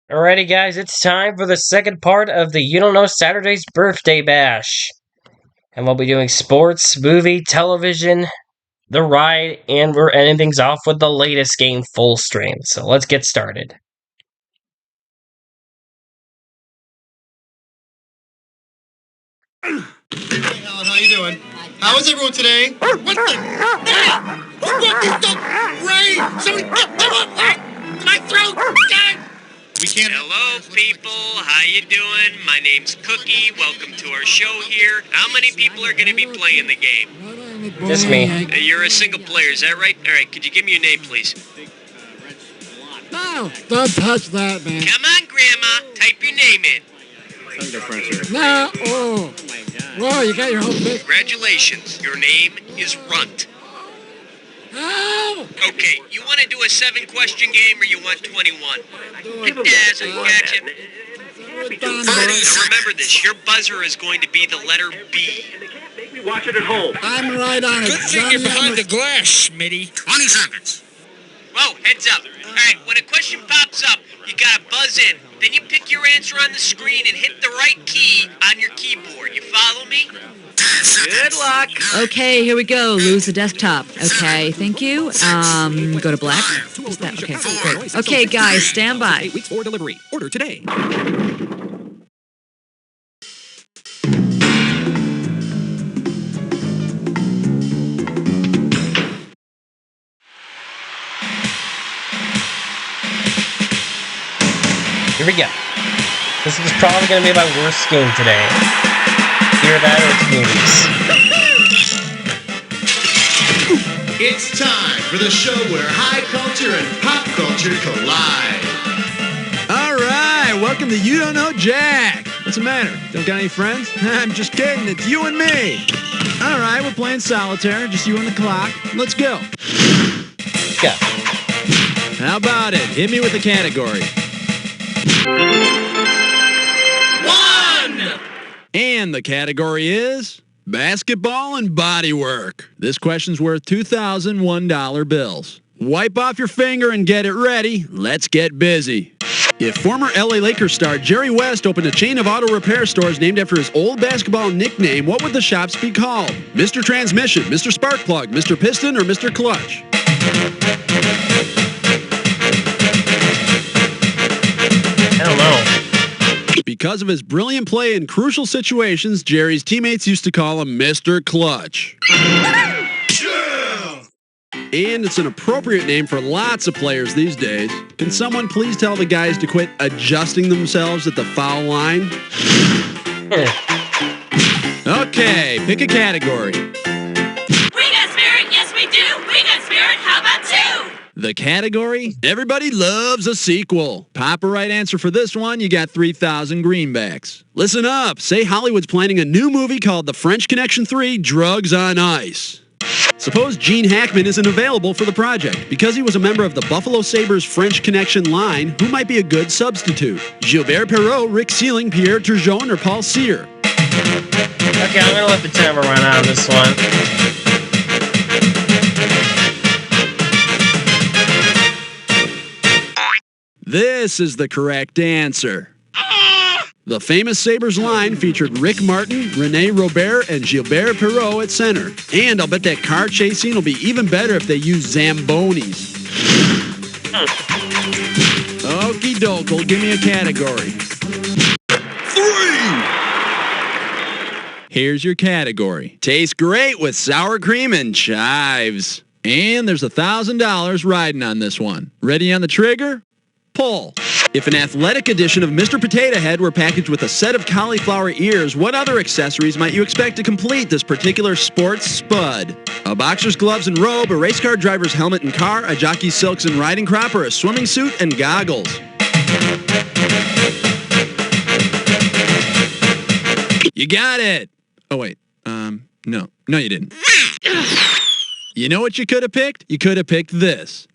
Alrighty, guys, it's time for the second part of the You Don't Know Saturday's Birthday Bash. And we'll be doing sports, movie, television, the ride, and we're ending things off with the latest game, Full Stream. So let's get started. Hey, Alan, how you doing? How is everyone today? What the? Who wrote this stuff? Ray! Somebody come on! My throat! God! We can't. Hello, people. How you doing? My name's Cookie. Welcome to our show here. How many people are going to be playing the game? Just me. You're a single player, is that right? All right, could you give me your name, please? No, don't touch that, man. Come on, Grandma. Type your name in. No, oh. Whoa, you got your whole bit. Congratulations. Your name is Runt. Ow! Okay, you want to do a 7-question game or you want 21? It does, I gotcha. Now remember this, your buzzer is going to be the letter B. Watch it at home. I'm right on it. Good thing you're behind the glass, Schmitty. 20 seconds. Whoa, heads up. All right, when a question pops up, you gotta buzz in. Then you pick your answer on the screen and hit the right key on your keyboard. You follow me? Good luck. Okay, here we go. Lose the desktop. Okay, thank you. Go to black. Is that okay? Great. Okay, guys, stand by. Weeks for delivery. Order today. Here we go. This is probably going to be my worst game today. Either that or it's movies. It's time for the show where high culture and pop culture collide. All right, welcome to You Don't Know Jack. What's the matter? Don't got any friends? I'm just kidding, it's you and me. All right, we're playing solitaire, just you and the clock. Let's go. Go. How about it? Hit me with the category. 1! And the category is basketball and bodywork. This question's worth $2,001 bills. Wipe off your finger and get it ready. Let's get busy. If former LA Lakers star Jerry West opened a chain of auto repair stores named after his old basketball nickname, what would the shops be called? Mr. Transmission, Mr. Sparkplug, Mr. Piston, or Mr. Clutch? I don't know. Because of his brilliant play in crucial situations, Jerry's teammates used to call him Mr. Clutch. And it's an appropriate name for lots of players these days. Can someone please tell the guys to quit adjusting themselves at the foul line? Okay, pick a category. We got spirit, yes we do. We got spirit, how about 2? The category? Everybody loves a sequel. Pop a right answer for this one, you got 3,000 greenbacks. Listen up, say Hollywood's planning a new movie called The French Connection 3, Drugs on Ice. Suppose Gene Hackman isn't available for the project. Because he was a member of the Buffalo Sabres French Connection line, who might be a good substitute? Gilbert Perrault, Rick Sealing, Pierre Turgeon, or Paul Cyr? Okay, I'm going to let the timer run out on this one. This is the correct answer. The famous Sabres line featured Rick Martin, Rene Robert, and Gilbert Perrault at center. And I'll bet that car chase scene will be even better if they use Zambonis. Okie doke, give me a category. 3! Here's your category. Tastes great with sour cream and chives. And there's $1,000 riding on this one. Ready on the trigger? Pull. If an athletic edition of Mr. Potato Head were packaged with a set of cauliflower ears, what other accessories might you expect to complete this particular sports spud? A boxer's gloves and robe, a race car driver's helmet and car, a jockey's silks and riding crop, or a swimming suit and goggles? You got it! Oh, wait. No, you didn't. You know what you could have picked? You could have picked this.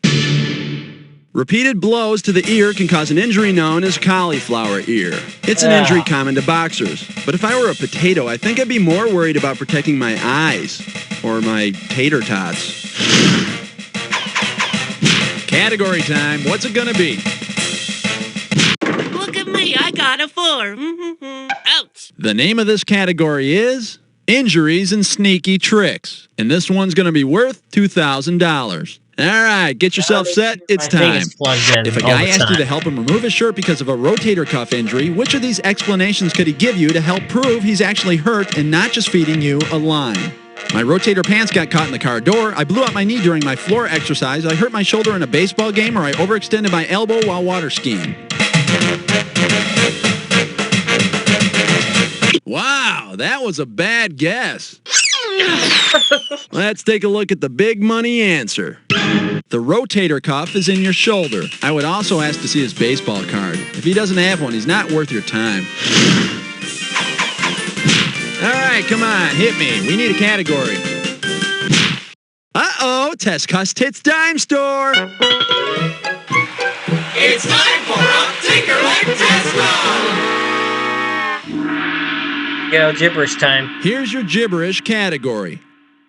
Repeated blows to the ear can cause an injury known as cauliflower ear. It's an injury common to boxers. But if I were a potato, I think I'd be more worried about protecting my eyes. Or my tater tots. Category time. What's it gonna be? I got a 4. Ouch. The name of this category is Injuries and Sneaky Tricks. And this one's going to be worth $2,000. All right, get yourself set. It's time. If a guy asked you to help him remove his shirt because of a rotator cuff injury, which of these explanations could he give you to help prove he's actually hurt and not just feeding you a line? My rotator pants got caught in the car door, I blew out my knee during my floor exercise, I hurt my shoulder in a baseball game, or I overextended my elbow while water skiing. Wow, that was a bad guess. Let's take a look at the big money answer. The rotator cuff is in your shoulder. I would also ask to see his baseball card. If he doesn't have one, he's not worth your time. All right, come on, hit me. We need a category. Uh-oh, Test Cuss Tits Dime Store. It's time for a Tinkerlick Test Run! Go, gibberish time. Here's your gibberish category.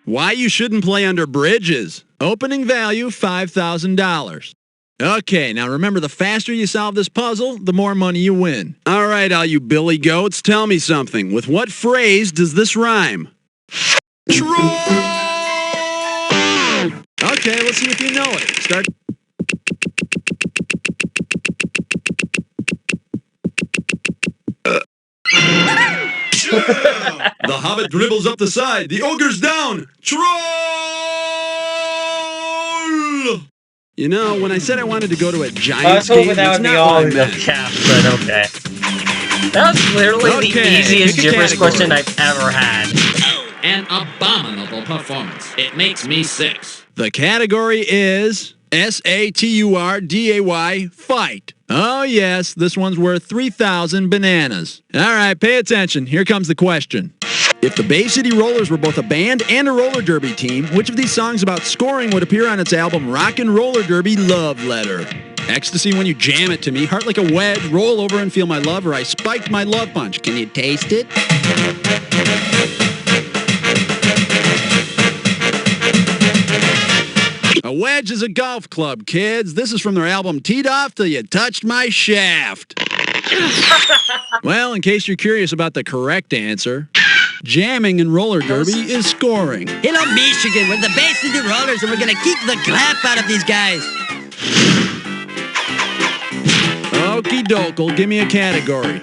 Why you shouldn't play under bridges. Opening value, $5,000. Okay, now remember, the faster you solve this puzzle, the more money you win. All right, all you billy goats, tell me something. With what phrase does this rhyme? Troll! Okay, let's see if you know it. Start. The hobbit dribbles up the side. The ogre's down. Troll! You know, when I said I wanted to go to a Giants game, that would be all in the cap, but okay. That was literally the easiest gibberish question I've ever had. An abominable performance. It makes me sick. The category is SATURDAY, fight. Oh yes, this one's worth 3,000 bananas. All right, pay attention. Here comes the question. If the Bay City Rollers were both a band and a roller derby team, which of these songs about scoring would appear on its album Rockin' Roller Derby Love Letter? Ecstasy when you jam it to me, heart like a wedge, roll over and feel my love, or I spiked my love punch. Can you taste it? A wedge is a golf club, kids. This is from their album Teed Off Till You Touched My Shaft. Well, in case you're curious about the correct answer, jamming in roller derby is scoring. Hello, Michigan. We're the Bay City Rollers, and we're going to kick the crap out of these guys. Okie doke, give me a category.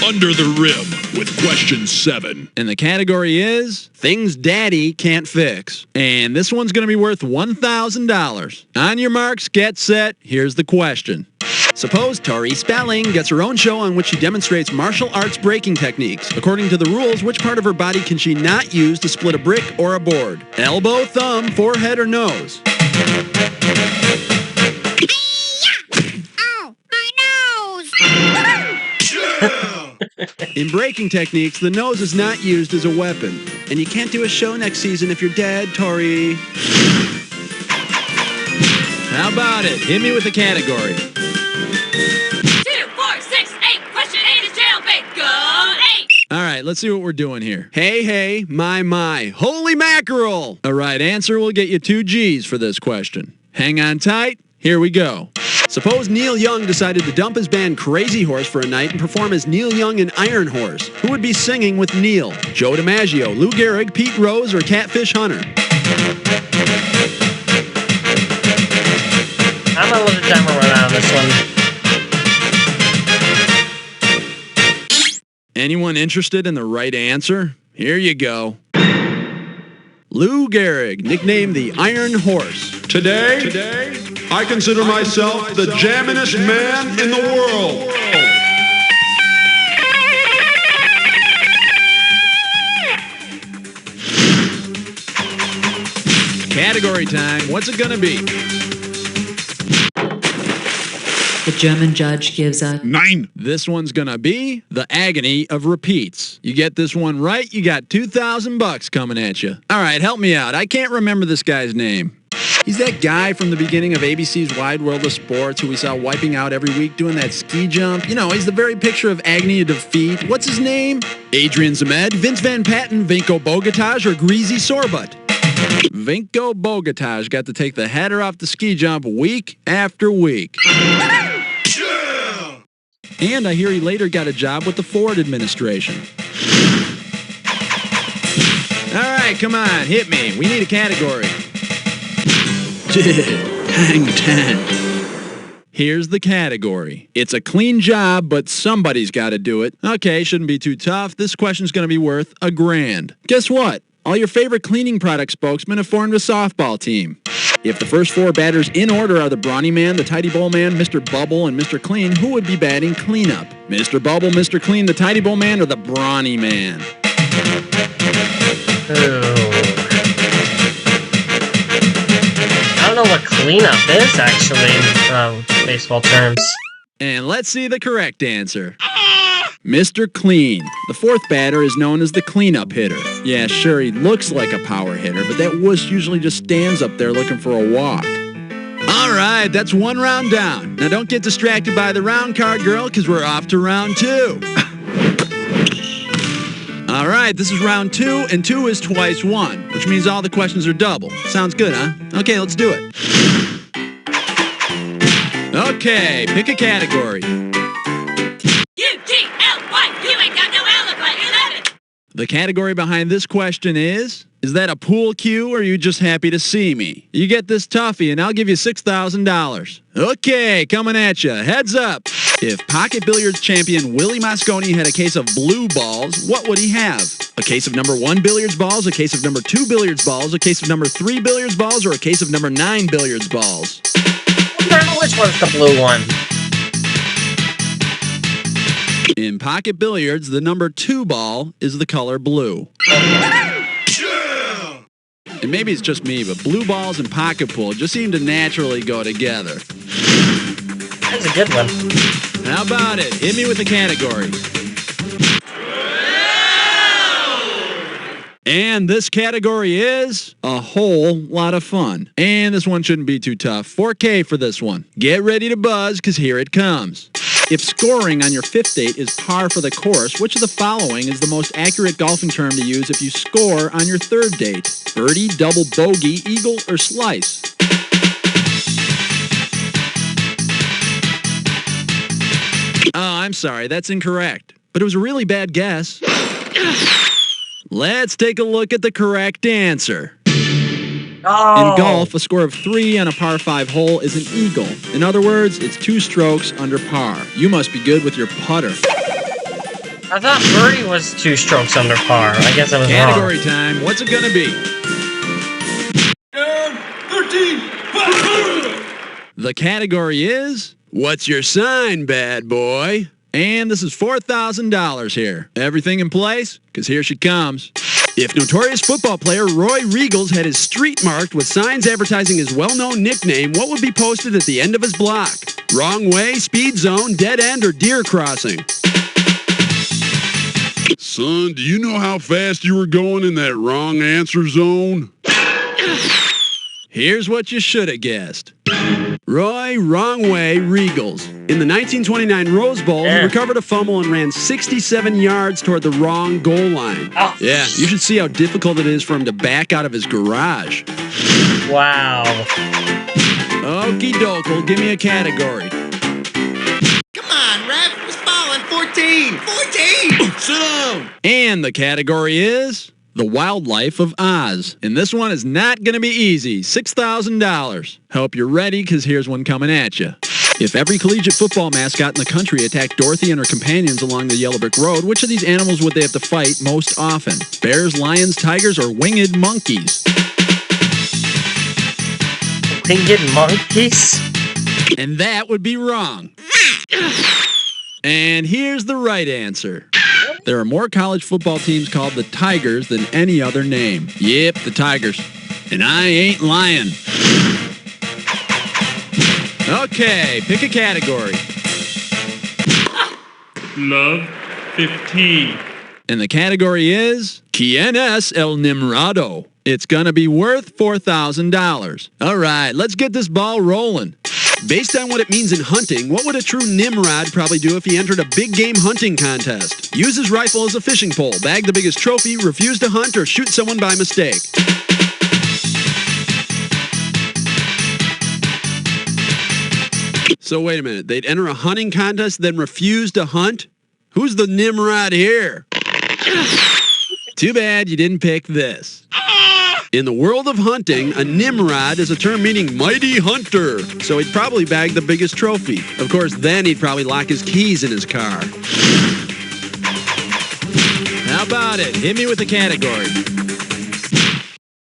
Under the Rim with question 7. And the category is Things Daddy Can't Fix. And this one's going to be worth $1,000. On your marks, get set. Here's the question. Suppose Tori Spelling gets her own show on which she demonstrates martial arts breaking techniques. According to the rules, which part of her body can she not use to split a brick or a board? Elbow, thumb, forehead, or nose? Ow! My nose! In breaking techniques, the nose is not used as a weapon. And you can't do a show next season if you're dead, Tori. How about it? Hit me with a category. 2, 4, 6, 8. Question 8 is jailbait. Go 8. All right, let's see what we're doing here. Hey, my. Holy mackerel! A right answer will get you 2 G's for this question. Hang on tight. Here we go. Suppose Neil Young decided to dump his band Crazy Horse for a night and perform as Neil Young and Iron Horse. Who would be singing with Neil? Joe DiMaggio, Lou Gehrig, Pete Rose, or Catfish Hunter? I'm gonna let the timer run out on this one. Anyone interested in the right answer? Here you go. Lou Gehrig, nicknamed the Iron Horse. Today, I consider myself the jamminest man in the world. Category time. What's it gonna be? The German judge gives a 9. This one's gonna be the agony of repeats. You get this one right, you got $2,000 coming at you. All right, help me out. I can't remember this guy's name. He's that guy from the beginning of ABC's Wide World of Sports who we saw wiping out every week doing that ski jump. You know, he's the very picture of agony of defeat. What's his name? Adrian Zemed, Vince Van Patten, Vinko Bogataj, or Greasy Sorebutt? Vinko Bogataj got to take the header off the ski jump week after week. And I hear he later got a job with the Ford administration. All right, come on, hit me. We need a category. Hang 10. Here's the category. It's a clean job, but somebody's got to do it. Okay, shouldn't be too tough. This question's going to be worth $1,000. Guess what? All your favorite cleaning product spokesmen have formed a softball team. If the first 4 batters in order are the Brawny Man, the Tidy Bowl Man, Mr. Bubble, and Mr. Clean, who would be batting cleanup? Mr. Bubble, Mr. Clean, the Tidy Bowl Man, or the Brawny Man? I don't know what cleanup is, actually, in baseball terms. And let's see the correct answer. Mr. Clean. The 4th batter is known as the cleanup hitter. Yeah, sure, he looks like a power hitter, but that wuss usually just stands up there looking for a walk. All right, that's 1 round down. Now don't get distracted by the round card, girl, because we're off to round 2. All right, this is round 2, and 2 is twice 1, which means all the questions are double. Sounds good, huh? Okay, let's do it. Okay, pick a category. U-G-L-Y, you ain't got no alibi, 11. The category behind this question is that a pool cue or are you just happy to see me? You get this toughie and I'll give you $6,000. Okay, coming at you. Heads up. If pocket billiards champion Willie Mosconi had a case of blue balls, what would he have? A case of number 1 billiards balls, a case of number 2 billiards balls, a case of number 3 billiards balls, or a case of number 9 billiards balls? Which one's the blue one? In pocket billiards, the number 2 ball is the color blue. And maybe it's just me, but blue balls and pocket pool just seem to naturally go together. That's a good one. How about it? Hit me with the category. And this category is a whole lot of fun. And this one shouldn't be too tough. 4K for this one. Get ready to buzz, because here it comes. If scoring on your 5th date is par for the course, which of the following is the most accurate golfing term to use if you score on your 3rd date? Birdie, double, bogey, eagle, or slice? Oh, I'm sorry, that's incorrect. But it was a really bad guess. Let's take a look at the correct answer. Oh. In golf, a score of 3 on a par 5 hole is an eagle. In other words, it's 2 strokes under par. You must be good with your putter. I thought birdie was 2 strokes under par. I guess I was Category wrong. time. What's it gonna be? 13. The category is, what's your sign, bad boy? And this is $4,000 here. Everything in place? Because here she comes. If notorious football player Roy Riegels had his street marked with signs advertising his well-known nickname, what would be posted at the end of his block? Wrong way, speed zone, dead end, or deer crossing? Son, do you know how fast you were going in that wrong answer zone? Here's what you should have guessed. Roy Wrong Way Riegels. In the 1929 Rose Bowl, he recovered a fumble and ran 67 yards toward the wrong goal line. Oh. Yeah, you should see how difficult it is for him to back out of his garage. Wow. Okie doke, give me a category. Come on, Ref. Who's falling? 14. 14. Sit down. And the category is the wildlife of Oz. And this one is not going to be easy. $6,000. Hope you're ready, because here's one coming at you. If every collegiate football mascot in the country attacked Dorothy and her companions along the Yellow Brick Road, which of these animals would they have to fight most often? Bears, lions, tigers, or winged monkeys? Winged monkeys? And that would be wrong. And here's the right answer. There are more college football teams called the Tigers than any other name. Yep, the Tigers. And I ain't lying. Okay, pick a category. Love 15. And the category is ¿Quién es el Nimrado? It's gonna be worth $4,000. All right, let's get this ball rolling. Based on what it means in hunting, what would a true Nimrod probably do if he entered a big game hunting contest? Use his rifle as a fishing pole, bag the biggest trophy, refuse to hunt, or shoot someone by mistake? So wait a minute. They'd enter a hunting contest, then refuse to hunt? Who's the Nimrod here? Too bad you didn't pick this. In the world of hunting, a Nimrod is a term meaning mighty hunter. So he'd probably bag the biggest trophy. Of course, then he'd probably lock his keys in his car. How about it? Hit me with the category.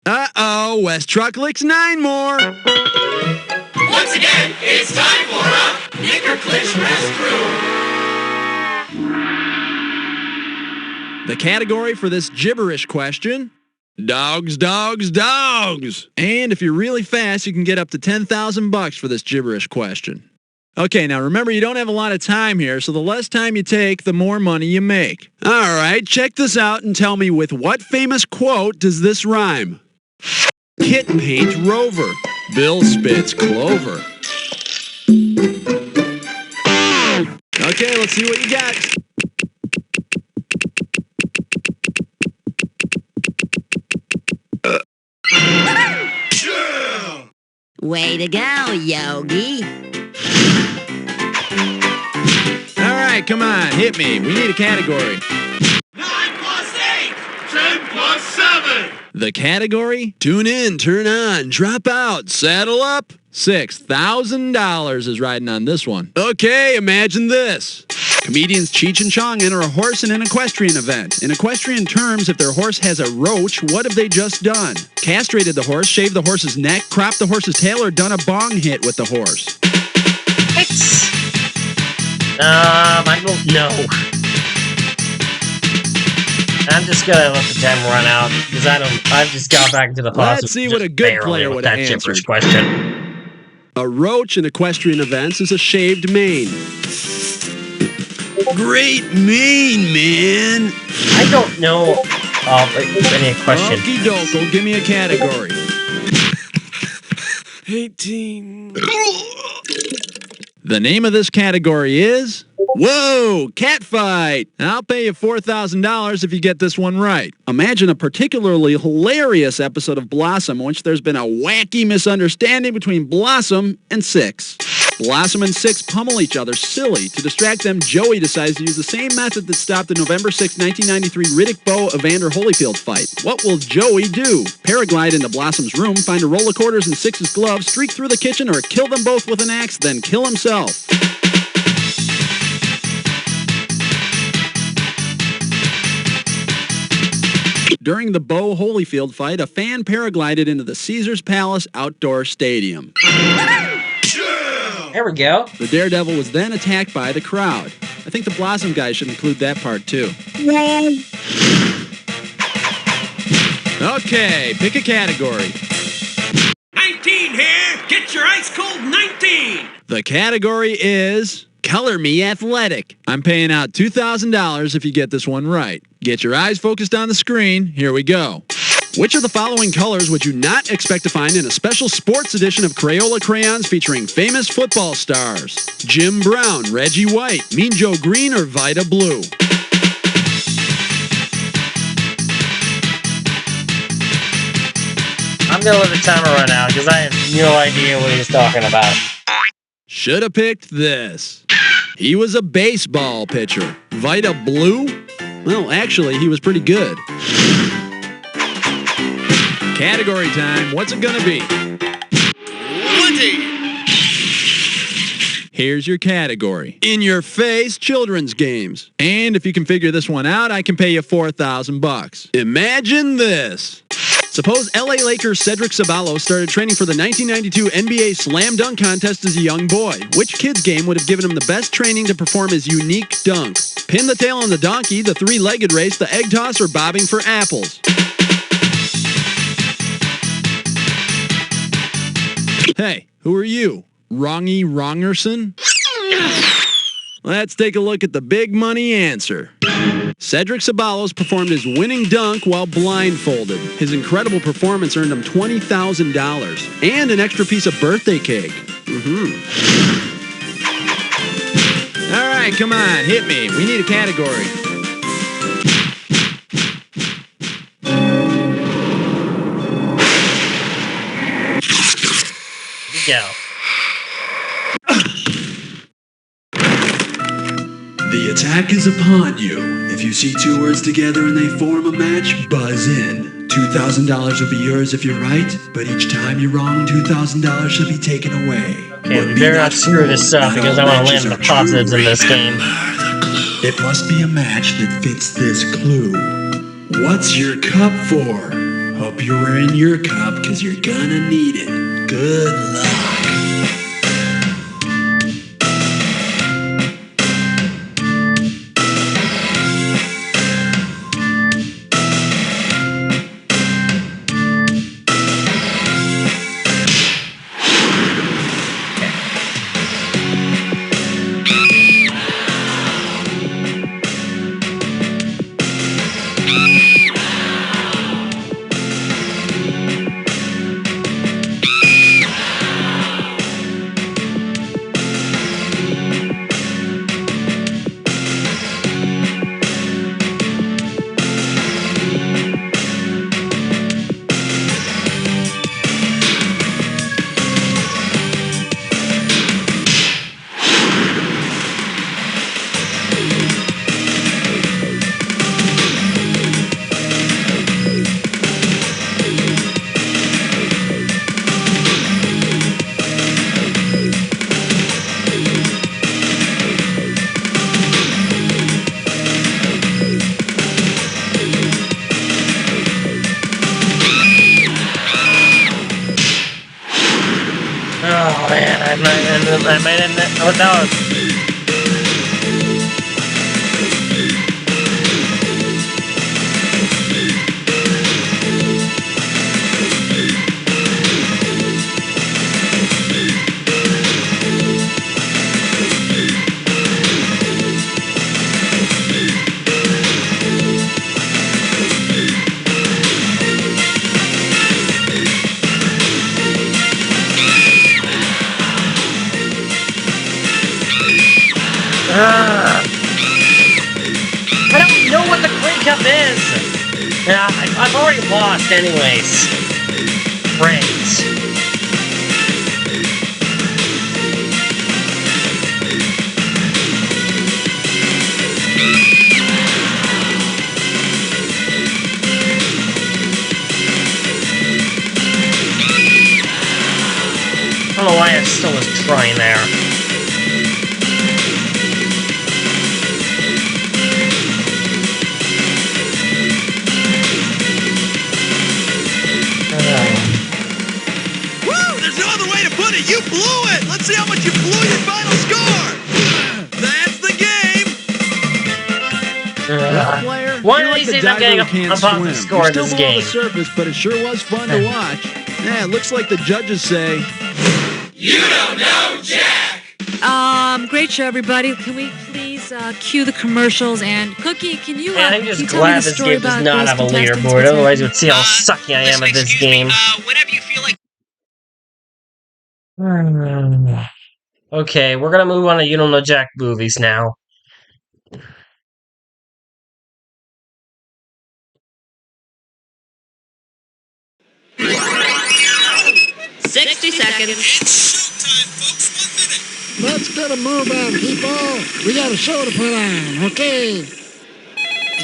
Uh-oh, West Truck licks 9 more. Once again, it's time for a Knicker-Clitch Rescue. The category for this gibberish question: dogs, dogs, dogs. And if you're really fast, you can get up to $10,000 for this gibberish question. Okay, now remember, you don't have a lot of time here, so the less time you take, the more money you make. All right, check this out and tell me, with what famous quote does this rhyme? Kit paint rover, Bill spits clover. Okay, let's see what you got. Way to go, Yogi. All right, come on, hit me. We need a category. 9 plus 8. 10 plus 7. The category? Tune in, turn on, drop out, saddle up. $6,000 is riding on this one. Okay, imagine this. Comedians Cheech and Chong enter a horse in an equestrian event. In equestrian terms, if their horse has a roach, what have they just done? Castrated the horse, shaved the horse's neck, cropped the horse's tail, or done a bong hit with the horse? I don't know. I'm just gonna let the time run out because I've just got back into the pause. Let's see what a good player would have answered. Question. A roach in equestrian events is a shaved mane. Great mane, man. I don't know any question. Okie doke, give me a category. 18. The name of this category is... Whoa, catfight! I'll pay you $4,000 if you get this one right. Imagine a particularly hilarious episode of Blossom in which there's been a wacky misunderstanding between Blossom and Six. Blossom and Six pummel each other silly. To distract them, Joey decides to use the same method that stopped the November 6, 1993 Riddick Bowe-Evander Holyfield fight. What will Joey do? Paraglide into Blossom's room, find a roll of quarters in Six's glove, streak through the kitchen, or kill them both with an axe, then kill himself? During the Bowe-Holyfield fight, a fan paraglided into the Caesars Palace outdoor stadium. There we go. The Daredevil was then attacked by the crowd. I think the Blossom guy should include that part too. Whoa! Okay, pick a category. 19 here! Get your ice cold 19! The category is... Color Me Athletic. I'm paying out $2,000 if you get this one right. Get your eyes focused on the screen. Here we go. Which of the following colors would you not expect to find in a special sports edition of Crayola crayons featuring famous football stars? Jim Brown, Reggie White, Mean Joe Green, or Vida Blue? I'm gonna let the timer run out because I have no idea what he's talking about. Should have picked this. He was a baseball pitcher. Vida Blue? Well, actually, he was pretty good. Category time. What's it gonna be? 20. Here's your category. In your face children's games. And if you can figure this one out, I can pay you $4,000. Imagine this. Suppose LA Lakers Cedric Ceballos started training for the 1992 NBA Slam Dunk Contest as a young boy. Which kid's game would have given him the best training to perform his unique dunk? Pin the tail on the donkey, the three-legged race, the egg toss, or bobbing for apples? Hey, who are you? Wrongy Wrongerson? Let's take a look at the big money answer. Cedric Ceballos performed his winning dunk while blindfolded. His incredible performance earned him $20,000 and an extra piece of birthday cake. All right, come on, hit me. We need a category. Here we go. The attack is upon you. If you see two words together and they form a match, buzz in. $2,000 will be yours if you're right, but each time you're wrong, $2,000 shall be taken away. Okay, we better not screw this up because I want to land the positives in this game. It must be a match that fits this clue. What's your cup for? Hope you're wearing your cup because you're gonna need it. Good luck. Oh man, I might end it without. I don't know what the Grey Cup is! Yeah, I've already lost anyways. Great. I don't know why I still was trying there. You blew it! Let's see how much you blew your final score! That's the game! Player, one of these days I'm getting a positive score in this game. The surface, but it sure was fun to watch. Yeah, it looks like the judges say... You don't know Jack! Great show, everybody. Can we please cue the commercials? And Cookie, can you I'm just glad this game does not have a leaderboard, otherwise you would see how sucky I am at this game. Whenever you feel like... Okay, we're gonna move on to You Don't Know Jack movies now. $60 seconds. Let's get a move on, people. We got a show to put on, okay? And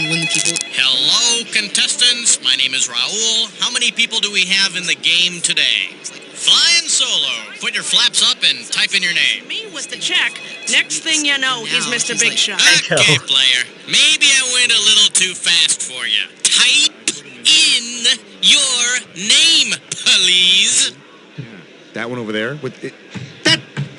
when the people... Hello, contestants. My name is Raul. How many people do we have in the game today? Flying solo. Put your flaps up and type in your name. Me with the check. Next thing you know, he's Mr. Big Shot. Okay, player. Maybe I went a little too fast for you. Type in your name, please. That one over there? With it.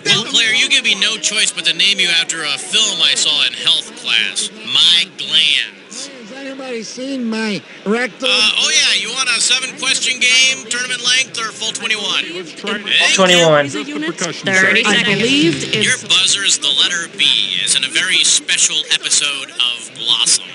Well, player, you give me no choice but to name you after a film I saw in health class. My Glands. Has anybody seen my rectal? Oh yeah, you want a 7-question game, tournament length, or full 21? 21. 30 seconds. I believed it's... Your buzzer is the letter B, as in a very special episode of Blossom.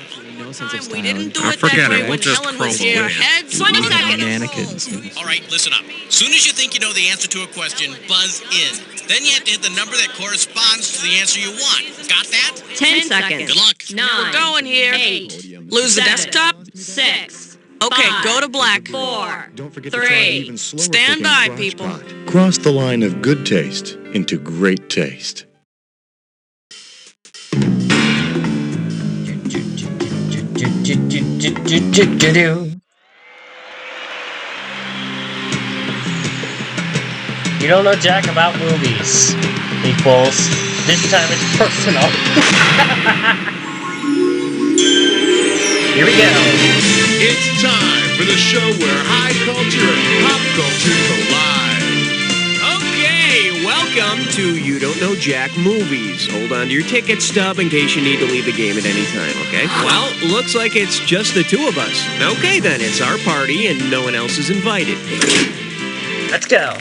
We didn't do it that way when Helen was here. Head 20 seconds. Mannequins. All right, listen up. Soon as you think you know the answer to a question, buzz in. Then you have to hit the number that corresponds to the answer you want. Got that? 10 seconds. Good luck. 9. We're going here. 8. Lose the desktop? 6. Okay, 5, go to black. 4. Don't forget 3. to try an even slower Stand by, cooking people. crotch pot. Cross the line of good taste into great taste. You don't know jack about movies, equals. This time it's personal. Here we go. It's time for the show where high culture and pop culture collide. Okay, welcome to You Don't Know Jack Movies. Hold on to your ticket stub in case you need to leave the game at any time, okay? Well, looks like it's just the two of us. Okay then, it's our party and no one else is invited. Let's go.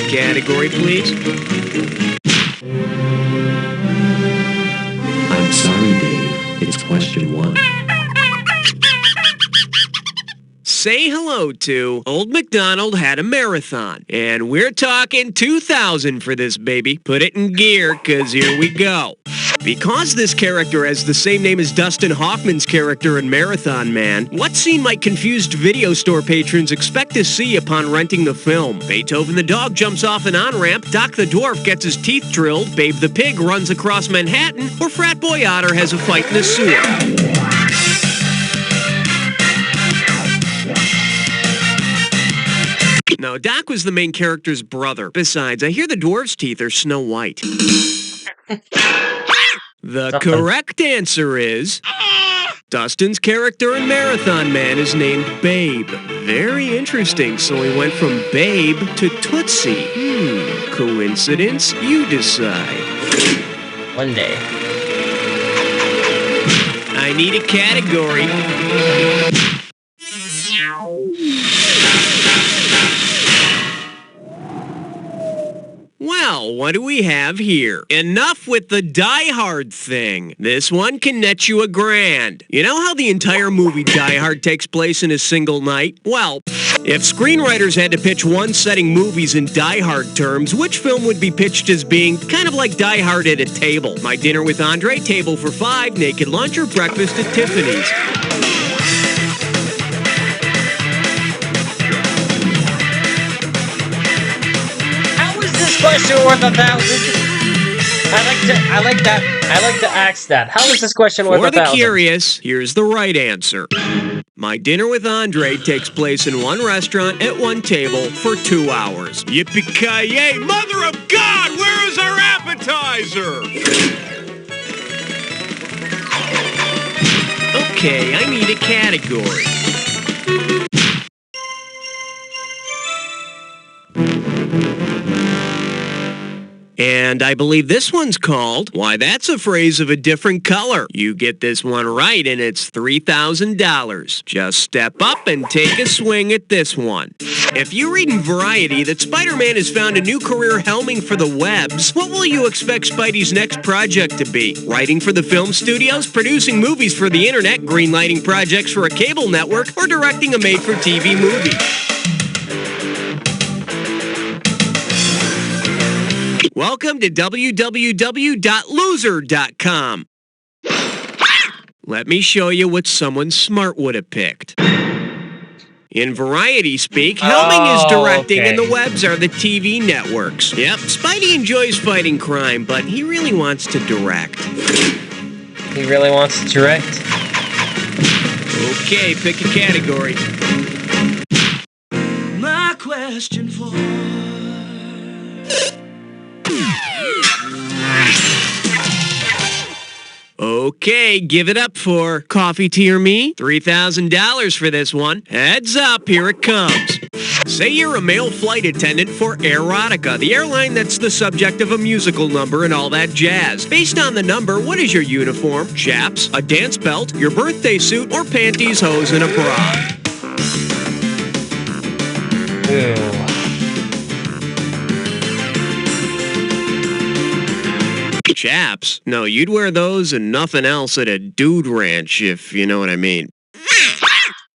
Category, please. I'm sorry, Dave. It's question 1. Say hello to Old MacDonald Had a Marathon. And we're talking 2000 for this baby. Put it in gear, cause here we go. Because this character has the same name as Dustin Hoffman's character in Marathon Man, what scene might confused video store patrons expect to see upon renting the film? Beethoven the dog jumps off an on-ramp, Doc the dwarf gets his teeth drilled, Babe the pig runs across Manhattan, or Frat Boy Otter has a fight in the sewer? No, Doc was the main character's brother. Besides, I hear the dwarf's teeth are Snow White. The correct answer is... Dustin's character in Marathon Man is named Babe. Very interesting, so he went from Babe to Tootsie. Coincidence? You decide. One day. I need a category. Well, what do we have here? Enough with the Die Hard thing. This one can net you $1,000. You know how the entire movie Die Hard takes place in a single night? Well, if screenwriters had to pitch one-setting movies in Die Hard terms, which film would be pitched as being kind of like Die Hard at a table? My Dinner with Andre, Table for 5, Naked Lunch, or Breakfast at Tiffany's? Question worth 1,000. I like to ask that. How is this question worth 1,000? For the curious, here's the right answer. My Dinner with Andre takes place in one restaurant at one table for 2 hours. Yippee-ki-yay! Mother of God, where is our appetizer? Okay, I need a category. And I believe this one's called, Why That's a Phrase of a Different Color. You get this one right and it's $3,000. Just step up and take a swing at this one. If you read in Variety that Spider-Man has found a new career helming for the webs, what will you expect Spidey's next project to be? Writing for the film studios, producing movies for the internet, greenlighting projects for a cable network, or directing a made-for-TV movie? Welcome to www.loser.com. Let me show you what someone smart would have picked. In Variety speak, helming is directing and the webs are the TV networks. Yep, Spidey enjoys fighting crime, but he really wants to direct. He really wants to direct? Okay, pick a category. My question for... Okay, give it up for Coffee, Tea, or Me. $3,000 for this one. Heads up, here it comes. Say you're a male flight attendant for Aerotica, the airline that's the subject of a musical number and all that jazz. Based on the number, what is your uniform? Chaps, a dance belt, your birthday suit, or panties, hose, and a bra? Ew. Chaps? No, you'd wear those and nothing else at a dude ranch, if you know what I mean.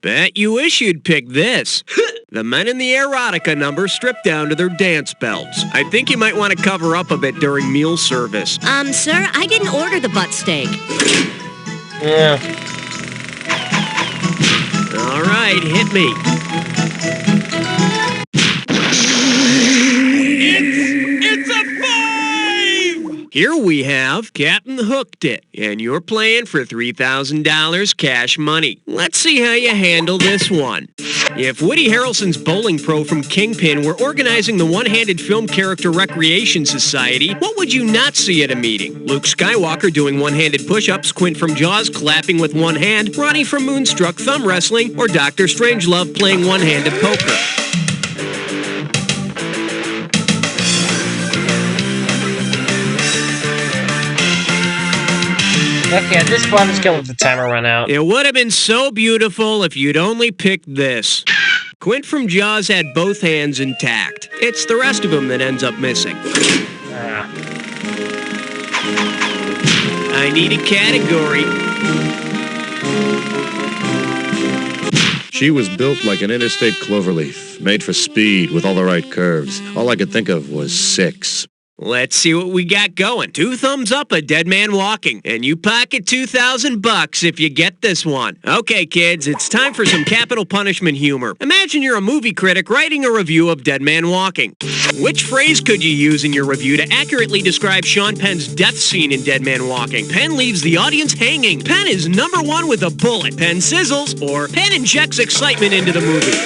Bet you wish you'd pick this. The men in the Erotica number stripped down to their dance belts. I think you might want to cover up a bit during meal service. Sir, I didn't order the butt steak. Yeah. All right, hit me. Here we have Captain Hooked It, and you're playing for $3,000 cash money. Let's see how you handle this one. If Woody Harrelson's bowling pro from Kingpin were organizing the one-handed film character recreation society, what would you not see at a meeting? Luke Skywalker doing one-handed push-ups, Quint from Jaws clapping with one hand, Ronnie from Moonstruck thumb wrestling, or Dr. Strangelove playing one-handed poker. Okay, at this point, I'm just going to let the timer run out. It would have been so beautiful if you'd only picked this. Quint from Jaws had both hands intact. It's the rest of him that ends up missing. I need a category. She was built like an interstate cloverleaf, made for speed with all the right curves. All I could think of was 6. Let's see what we got going. 2 thumbs up, a dead man walking. And you pocket $2,000 if you get this one. Okay, kids, it's time for some capital punishment humor. Imagine you're a movie critic writing a review of Dead Man Walking. Which phrase could you use in your review to accurately describe Sean Penn's death scene in Dead Man Walking? Penn leaves the audience hanging. Penn is number 1 with a bullet. Penn sizzles, or Penn injects excitement into the movie.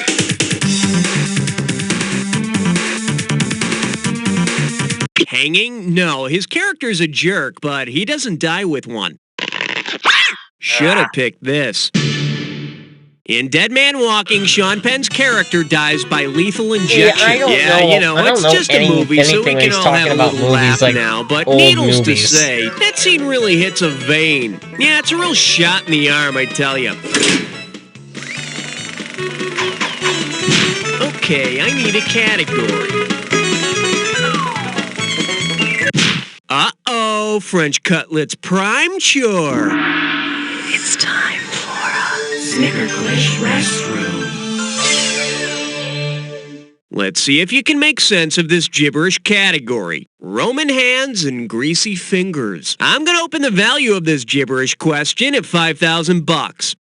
Hanging? No, his character's a jerk, but he doesn't die with one. Should have picked this. In Dead Man Walking, Sean Penn's character dies by lethal injection. It's just a movie, so we can all have a little laugh now. But needless to say, that scene really hits a vein. Yeah, it's a real shot in the arm, I tell you. Okay, I need a category. Uh-oh, French Cutlet's prime chore. It's time for a Snickerglish restroom. Let's see if you can make sense of this gibberish category. Roman hands and greasy fingers. I'm gonna open the value of this gibberish question at $5,000.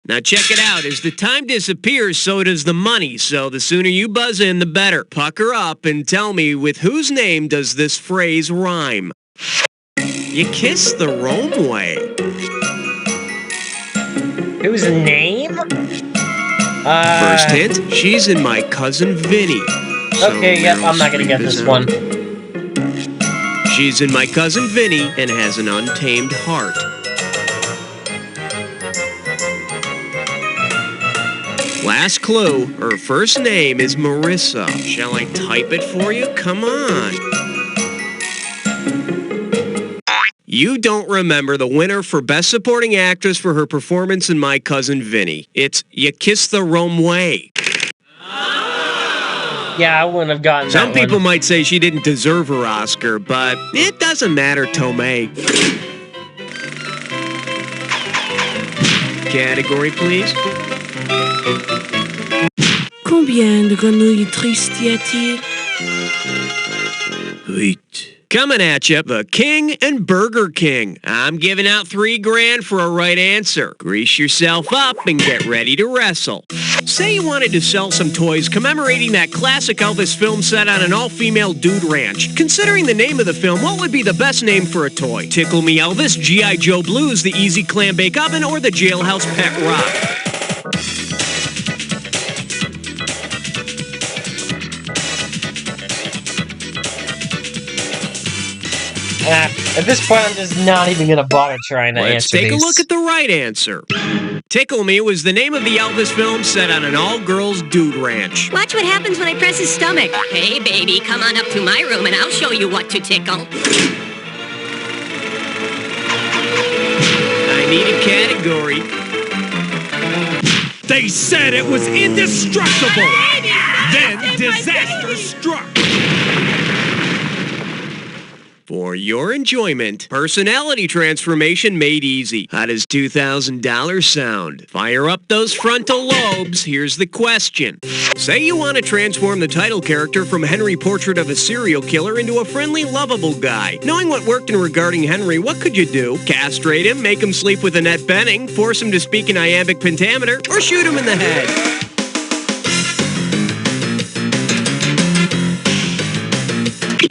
Now check it out. As the time disappears, so does the money. So the sooner you buzz in, the better. Pucker up and tell me, with whose name does this phrase rhyme? You kiss the Rome way. Whose name? First hint, she's in My Cousin Vinny. Okay, yep, I'm not gonna get this one. She's in My Cousin Vinny and has an untamed heart. Last clue, her first name is Marissa. Shall I type it for you? Come on. You don't remember the winner for Best Supporting Actress for her performance in My Cousin Vinny. It's You Kiss the Rome Way. Yeah, I wouldn't have gotten that Some people might say she didn't deserve her Oscar, but it doesn't matter, Tomei. Category, please. Combien de grenouilles tristes y a-t-il? 8. Coming at you, the King and Burger King. I'm giving out $3,000 for a right answer. Grease yourself up and get ready to wrestle. Say you wanted to sell some toys commemorating that classic Elvis film set on an all-female dude ranch. Considering the name of the film, what would be the best name for a toy? Tickle Me Elvis, G.I. Joe Blues, the Easy Clam Bake Oven, or the Jailhouse Pet Rock? At this point, I'm just not even going to bother trying to answer these. Let's take a look at the right answer. Tickle Me was the name of the Elvis film set on an all-girls dude ranch. Watch what happens when I press his stomach. Hey, baby, come on up to my room and I'll show you what to tickle. I need a category. They said it was indestructible. Then disaster struck. For your enjoyment, personality transformation made easy. How does $2,000 sound? Fire up those frontal lobes. Here's the question. Say you want to transform the title character from Henry Portrait of a Serial Killer into a friendly, lovable guy. Knowing what worked in Regarding Henry, what could you do? Castrate him, make him sleep with Annette Bening, force him to speak in iambic pentameter, or shoot him in the head?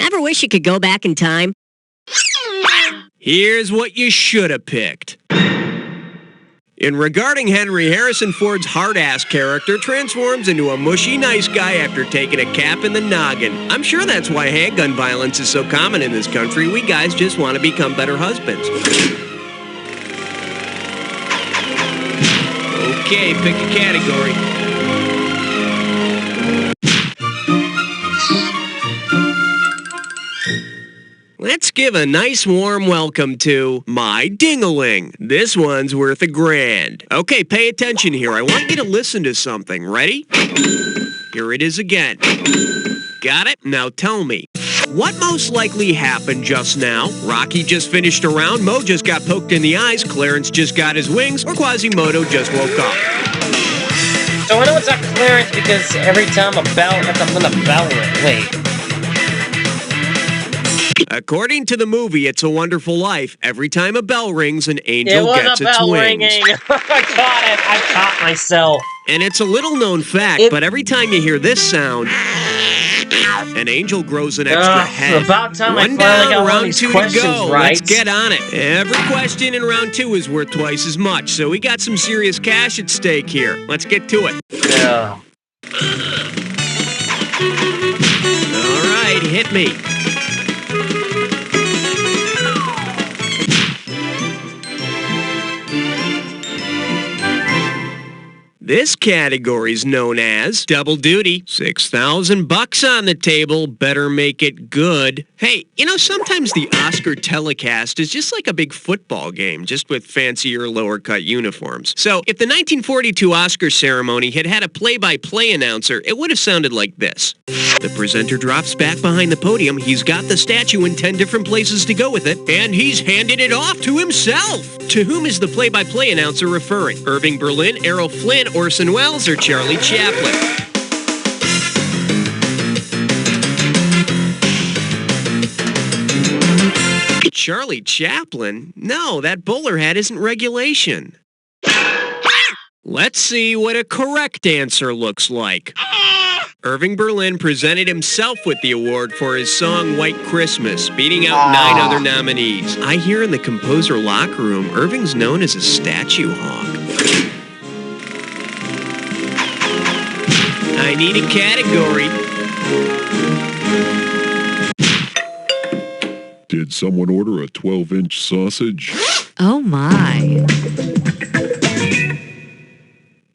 Ever wish you could go back in time? Here's what you should have picked. In regarding Henry, Harrison Ford's hard-ass character transforms into a mushy nice guy after taking a cap in the noggin. I'm sure that's why handgun violence is so common in this country. We guys just want to become better husbands. Okay, pick a category. Let's give a nice warm welcome to My Ding-a-ling. This one's worth $1,000. Okay, pay attention here. I want you to listen to something. Ready? Here it is again. Got it? Now tell me. What most likely happened just now? Rocky just finished a round, Mo just got poked in the eyes, Clarence just got his wings, or Quasimodo just woke up? So I know it's not Clarence because every time a bell, that's when the bell rings. Wait. According to the movie It's a Wonderful Life, every time a bell rings, an angel gets its wings. It was a bell ringing. I got it. I caught myself. And it's a little known fact, but every time you hear this sound, an angel grows an extra head. About time One I finally down, got round one of these 2 to questions go. right. Let's get on it. Every question in round 2 is worth twice as much, so we got some serious cash at stake here. Let's get to it. Yeah. All right, hit me. This category's known as Double Duty. $6,000 on the table. Better make it good. Hey, you know, sometimes the Oscar telecast is just like a big football game, just with fancier lower-cut uniforms. So, if the 1942 Oscar ceremony had had a play-by-play announcer, it would have sounded like this. The presenter drops back behind the podium. He's got the statue in 10 different places to go with it, and he's handed it off to himself. To whom is the play-by-play announcer referring? Irving Berlin, Errol Flynn, Orson Welles, or Charlie Chaplin? Charlie Chaplin? No, that bowler hat isn't regulation. Let's see what a correct answer looks like. Irving Berlin presented himself with the award for his song White Christmas, beating out 9 other nominees. I hear in the composer locker room, Irving's known as a statue hawk. I need a category. Did someone order a 12-inch sausage? Oh my.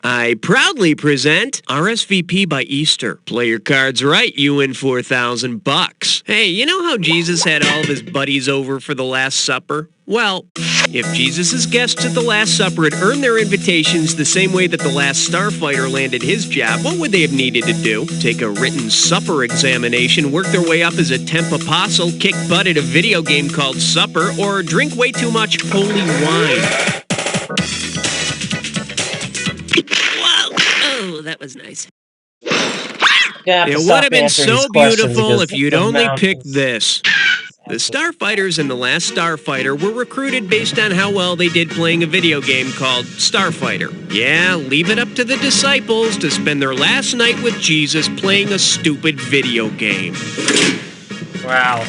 I proudly present RSVP by Easter. Play your cards right, you win $4,000. Hey, you know how Jesus had all of his buddies over for the Last Supper? Well, if Jesus' guests at the Last Supper had earned their invitations the same way that the last starfighter landed his job, what would they have needed to do? Take a written supper examination, work their way up as a temp apostle, kick butt at a video game called Supper, or drink way too much holy wine? Oh, that was nice. It would have been so beautiful if you'd only picked this. The Starfighters in The Last Starfighter were recruited based on how well they did playing a video game called Starfighter. Yeah, leave it up to the disciples to spend their last night with Jesus playing a stupid video game. Wow.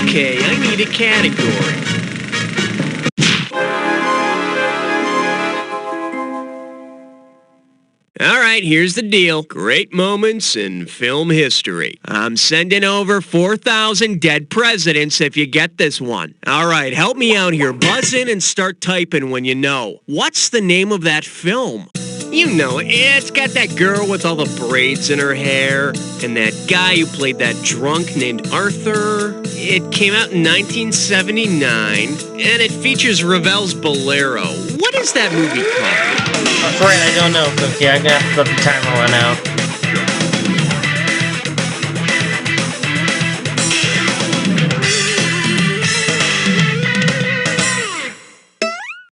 Okay, I need a category. All right, here's the deal. Great moments in film history. I'm sending over 4,000 dead presidents if you get this one. All right, help me out here. Buzz in and start typing when you know. What's the name of that film? You know, it's got that girl with all the braids in her hair and that guy who played that drunk named Arthur. It came out in 1979, and it features Ravel's Bolero. What is that movie called? I'm afraid I don't know, Cookie. I'm gonna have to let the timer run out.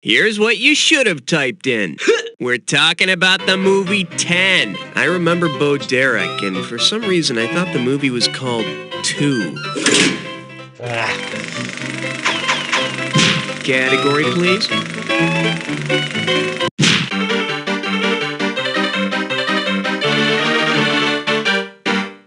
Here's what you should have typed in. We're talking about the movie 10. I remember Bo Derek, and for some reason I thought the movie was called 2. Category, please.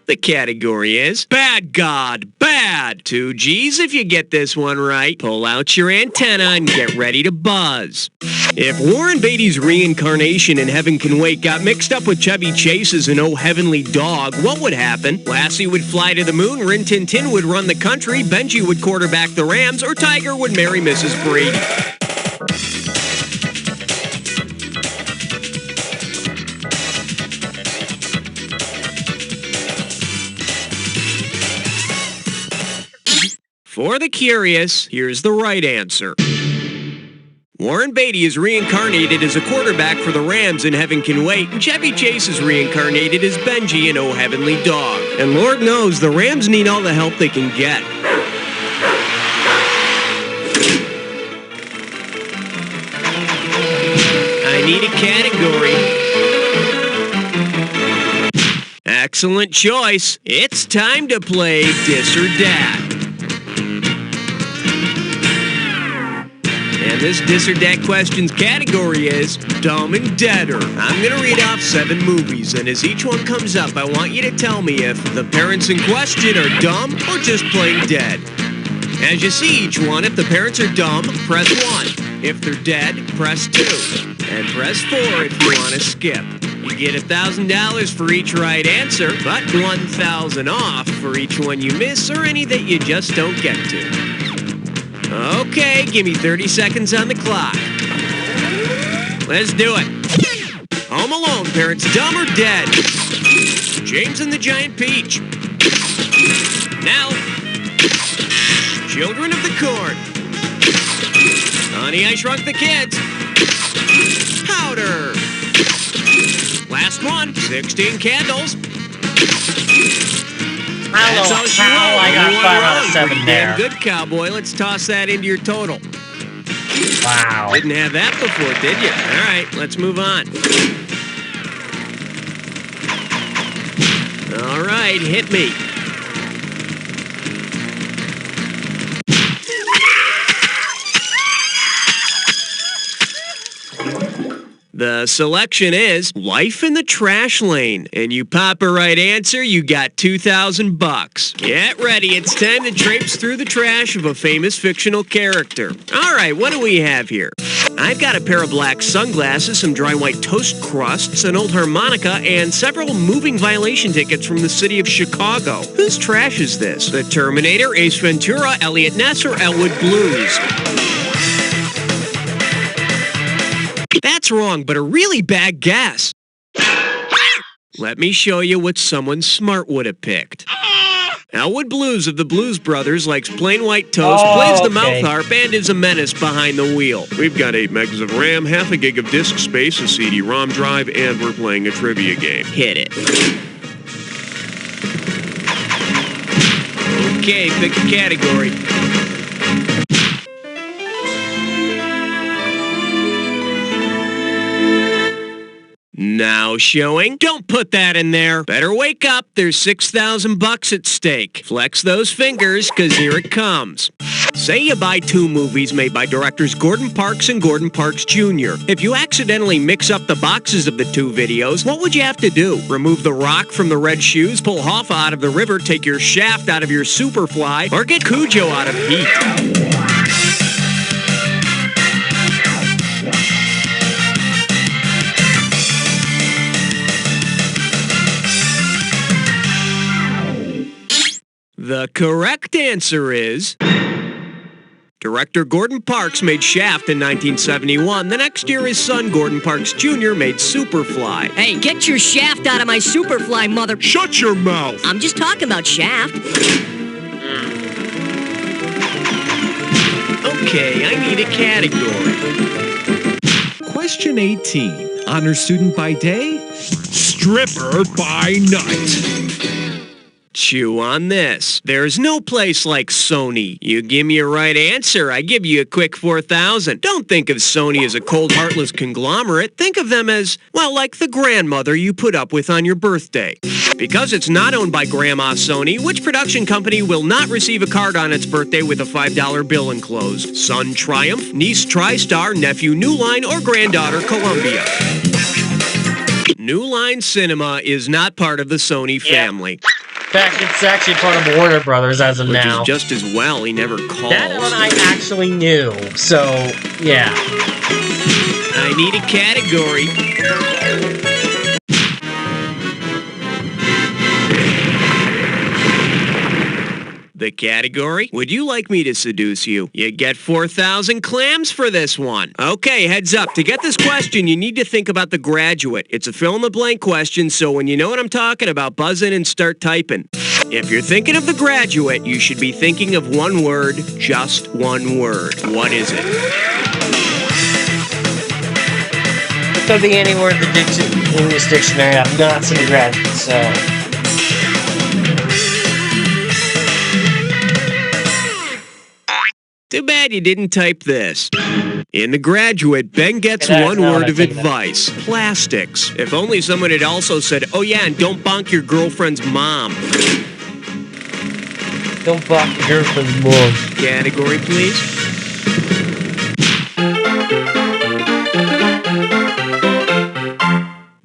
The category is Bad God Bad. 2 G's if you get this one right. Pull out your antenna and get ready to buzz. If Warren Beatty's reincarnation in Heaven Can Wait got mixed up with Chevy Chase's in Oh Heavenly Dog, what would happen? Lassie would fly to the moon, Rin Tin Tin would run the country, Benji would quarterback the Rams, or Tiger would marry Mrs. Brady. For the curious, here's the right answer. Warren Beatty is reincarnated as a quarterback for the Rams in Heaven Can Wait, and Chevy Chase is reincarnated as Benji in Oh Heavenly Dog. And Lord knows the Rams need all the help they can get. I need a category. Excellent choice. It's time to play Dis or Dat. And this Dis or Dat questions category is Dumb and Deader. I'm going to read off 7 movies, and as each one comes up, I want you to tell me if the parents in question are dumb or just plain dead. As you see each one, if the parents are dumb, press 1. If they're dead, press 2. And press 4 if you want to skip. You get $1,000 for each right answer, but $1,000 off for each one you miss or any that you just don't get to. Okay, give me 30 seconds on the clock. Let's do it. Home Alone, parents dumb or dead? James and the Giant Peach. Now, Children of the Corn. Honey, I Shrunk the Kids. Powder. Last one, 16 Candles. I don't know how I got 5 out of 7 there. Good, cowboy. Let's toss that into your total. Wow. Didn't have that before, did you? All right, let's move on. All right, hit me. The selection is Life in the Trash Lane, and you pop a right answer, you got $2,000. Get ready, it's time to traipse through the trash of a famous fictional character. All right, what do we have here? I've got a pair of black sunglasses, some dry white toast crusts, an old harmonica, and several moving violation tickets from the city of Chicago. Whose trash is this? The Terminator, Ace Ventura, Elliot Ness, or Elwood Blues? That's wrong, but a really bad guess. Let me show you what someone smart would have picked. Elwood Blues of the Blues Brothers likes plain white toast, plays the mouth harp, and is a menace behind the wheel. We've got 8 megs of RAM, half a gig of disk space, a CD-ROM drive, and we're playing a trivia game. Hit it. Okay, pick a category. Now showing. Don't put that in there. Better wake up. There's $6,000 at stake. Flex those fingers, cause here it comes. Say you buy 2 movies made by directors Gordon Parks and Gordon Parks Jr. If you accidentally mix up the boxes of the 2 videos, what would you have to do? Remove the rock from the red shoes, pull Hoffa out of the river, take your shaft out of your Superfly, or get Cujo out of Heat? The correct answer is... Director Gordon Parks made Shaft in 1971. The next year, his son, Gordon Parks Jr., made Superfly. Hey, get your Shaft out of my Superfly, mother... Shut your mouth! I'm just talking about Shaft. Okay, I need a category. Question 18. Honor student by day? Stripper by night. Chew on this. There's no place like Sony. You give me a right answer, I give you a quick $4,000. Don't think of Sony as a cold, heartless conglomerate. Think of them as, well, like the grandmother you put up with on your birthday. Because it's not owned by Grandma Sony, which production company will not receive a card on its birthday with a $5 bill enclosed? Son Triumph, niece TriStar, nephew New Line, or granddaughter Columbia? New Line Cinema is not part of the Sony family. fact, it's actually part of Warner Brothers as of now. Which is just as well he never calls. That one I actually knew, so yeah. I need a category. The category? Would you like me to seduce you? You get 4,000 clams for this one. Okay, heads up. To get this question, you need to think about The Graduate. It's a fill-in-the-blank question, so when you know what I'm talking about, buzz in and start typing. If you're thinking of The Graduate, you should be thinking of one word, just one word. What is it? It could be any word in the English dictionary. I've not seen The Graduate, so... Too bad you didn't type this. In The Graduate, Ben gets That's one not word what I of think advice. Plastics. If only someone had also said, oh yeah, and don't bonk your girlfriend's mom. Don't bonk your girlfriend's mom. Category, please.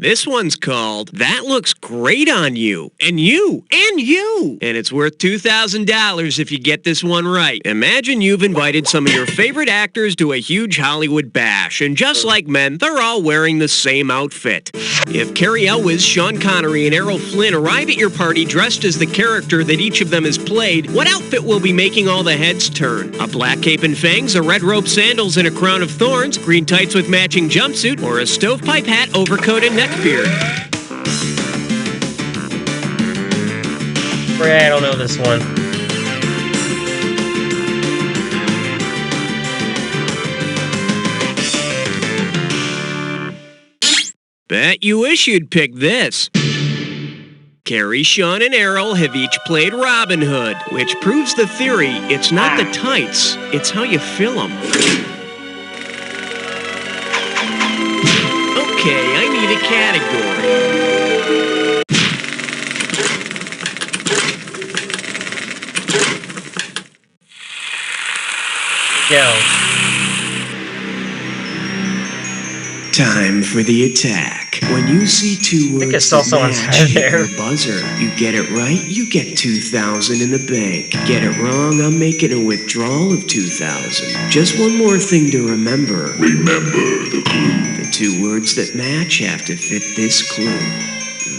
This one's called That Looks Great on You. And you. And you. And it's worth $2,000 if you get this one right. Imagine you've invited some of your favorite actors to a huge Hollywood bash. And just like men, they're all wearing the same outfit. If Cary Elwes, Sean Connery, and Errol Flynn arrive at your party dressed as the character that each of them has played, what outfit will be making all the heads turn? A black cape and fangs, a red rope sandals and a crown of thorns, green tights with matching jumpsuit, or a stovepipe hat, overcoat, and neckbeard? I don't know this one. Bet you wish you'd pick this. Cary, Sean, and Errol have each played Robin Hood, which proves the theory, it's not the tights, it's how you fill them. Okay, I need a category. Go. Time for the attack. When you see two I think I words saw that someone's match, head hit there. your buzzer. You get it right, you get 2,000 in the bank. Get it wrong, I'm making a withdrawal of 2,000. Just one more thing to remember. Remember the clue. The two words that match have to fit this clue.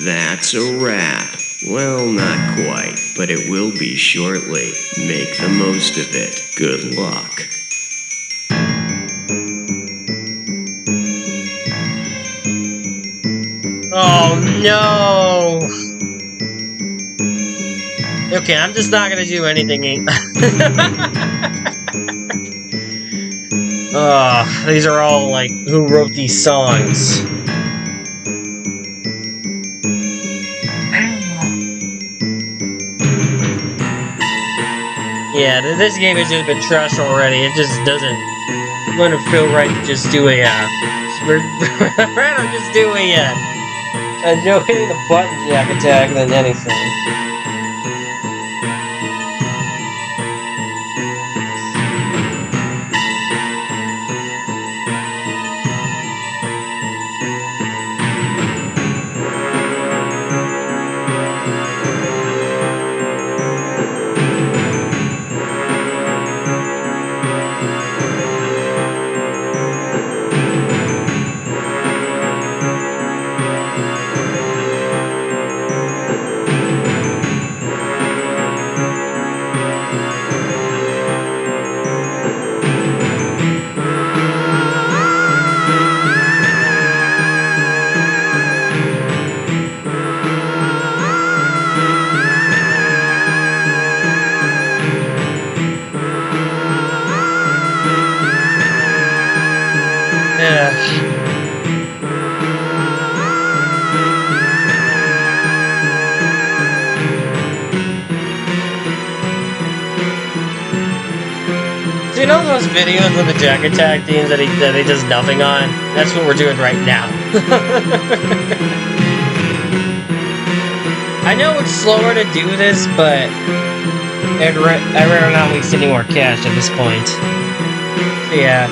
That's a wrap. Well, not quite, but it will be shortly. Make the most of it. Good luck. Oh no! Okay, I'm just not gonna do anything. These are all like, who wrote these songs? Yeah, this game has just been trashed already. It just wouldn't feel right to just do a, just do no hitting the button jack attack than anything. Do you know those videos of the Jack Attack teams that he does nothing on? That's what we're doing right now. I know it's slower to do this, but I'd rather not waste any more cash at this point. So yeah.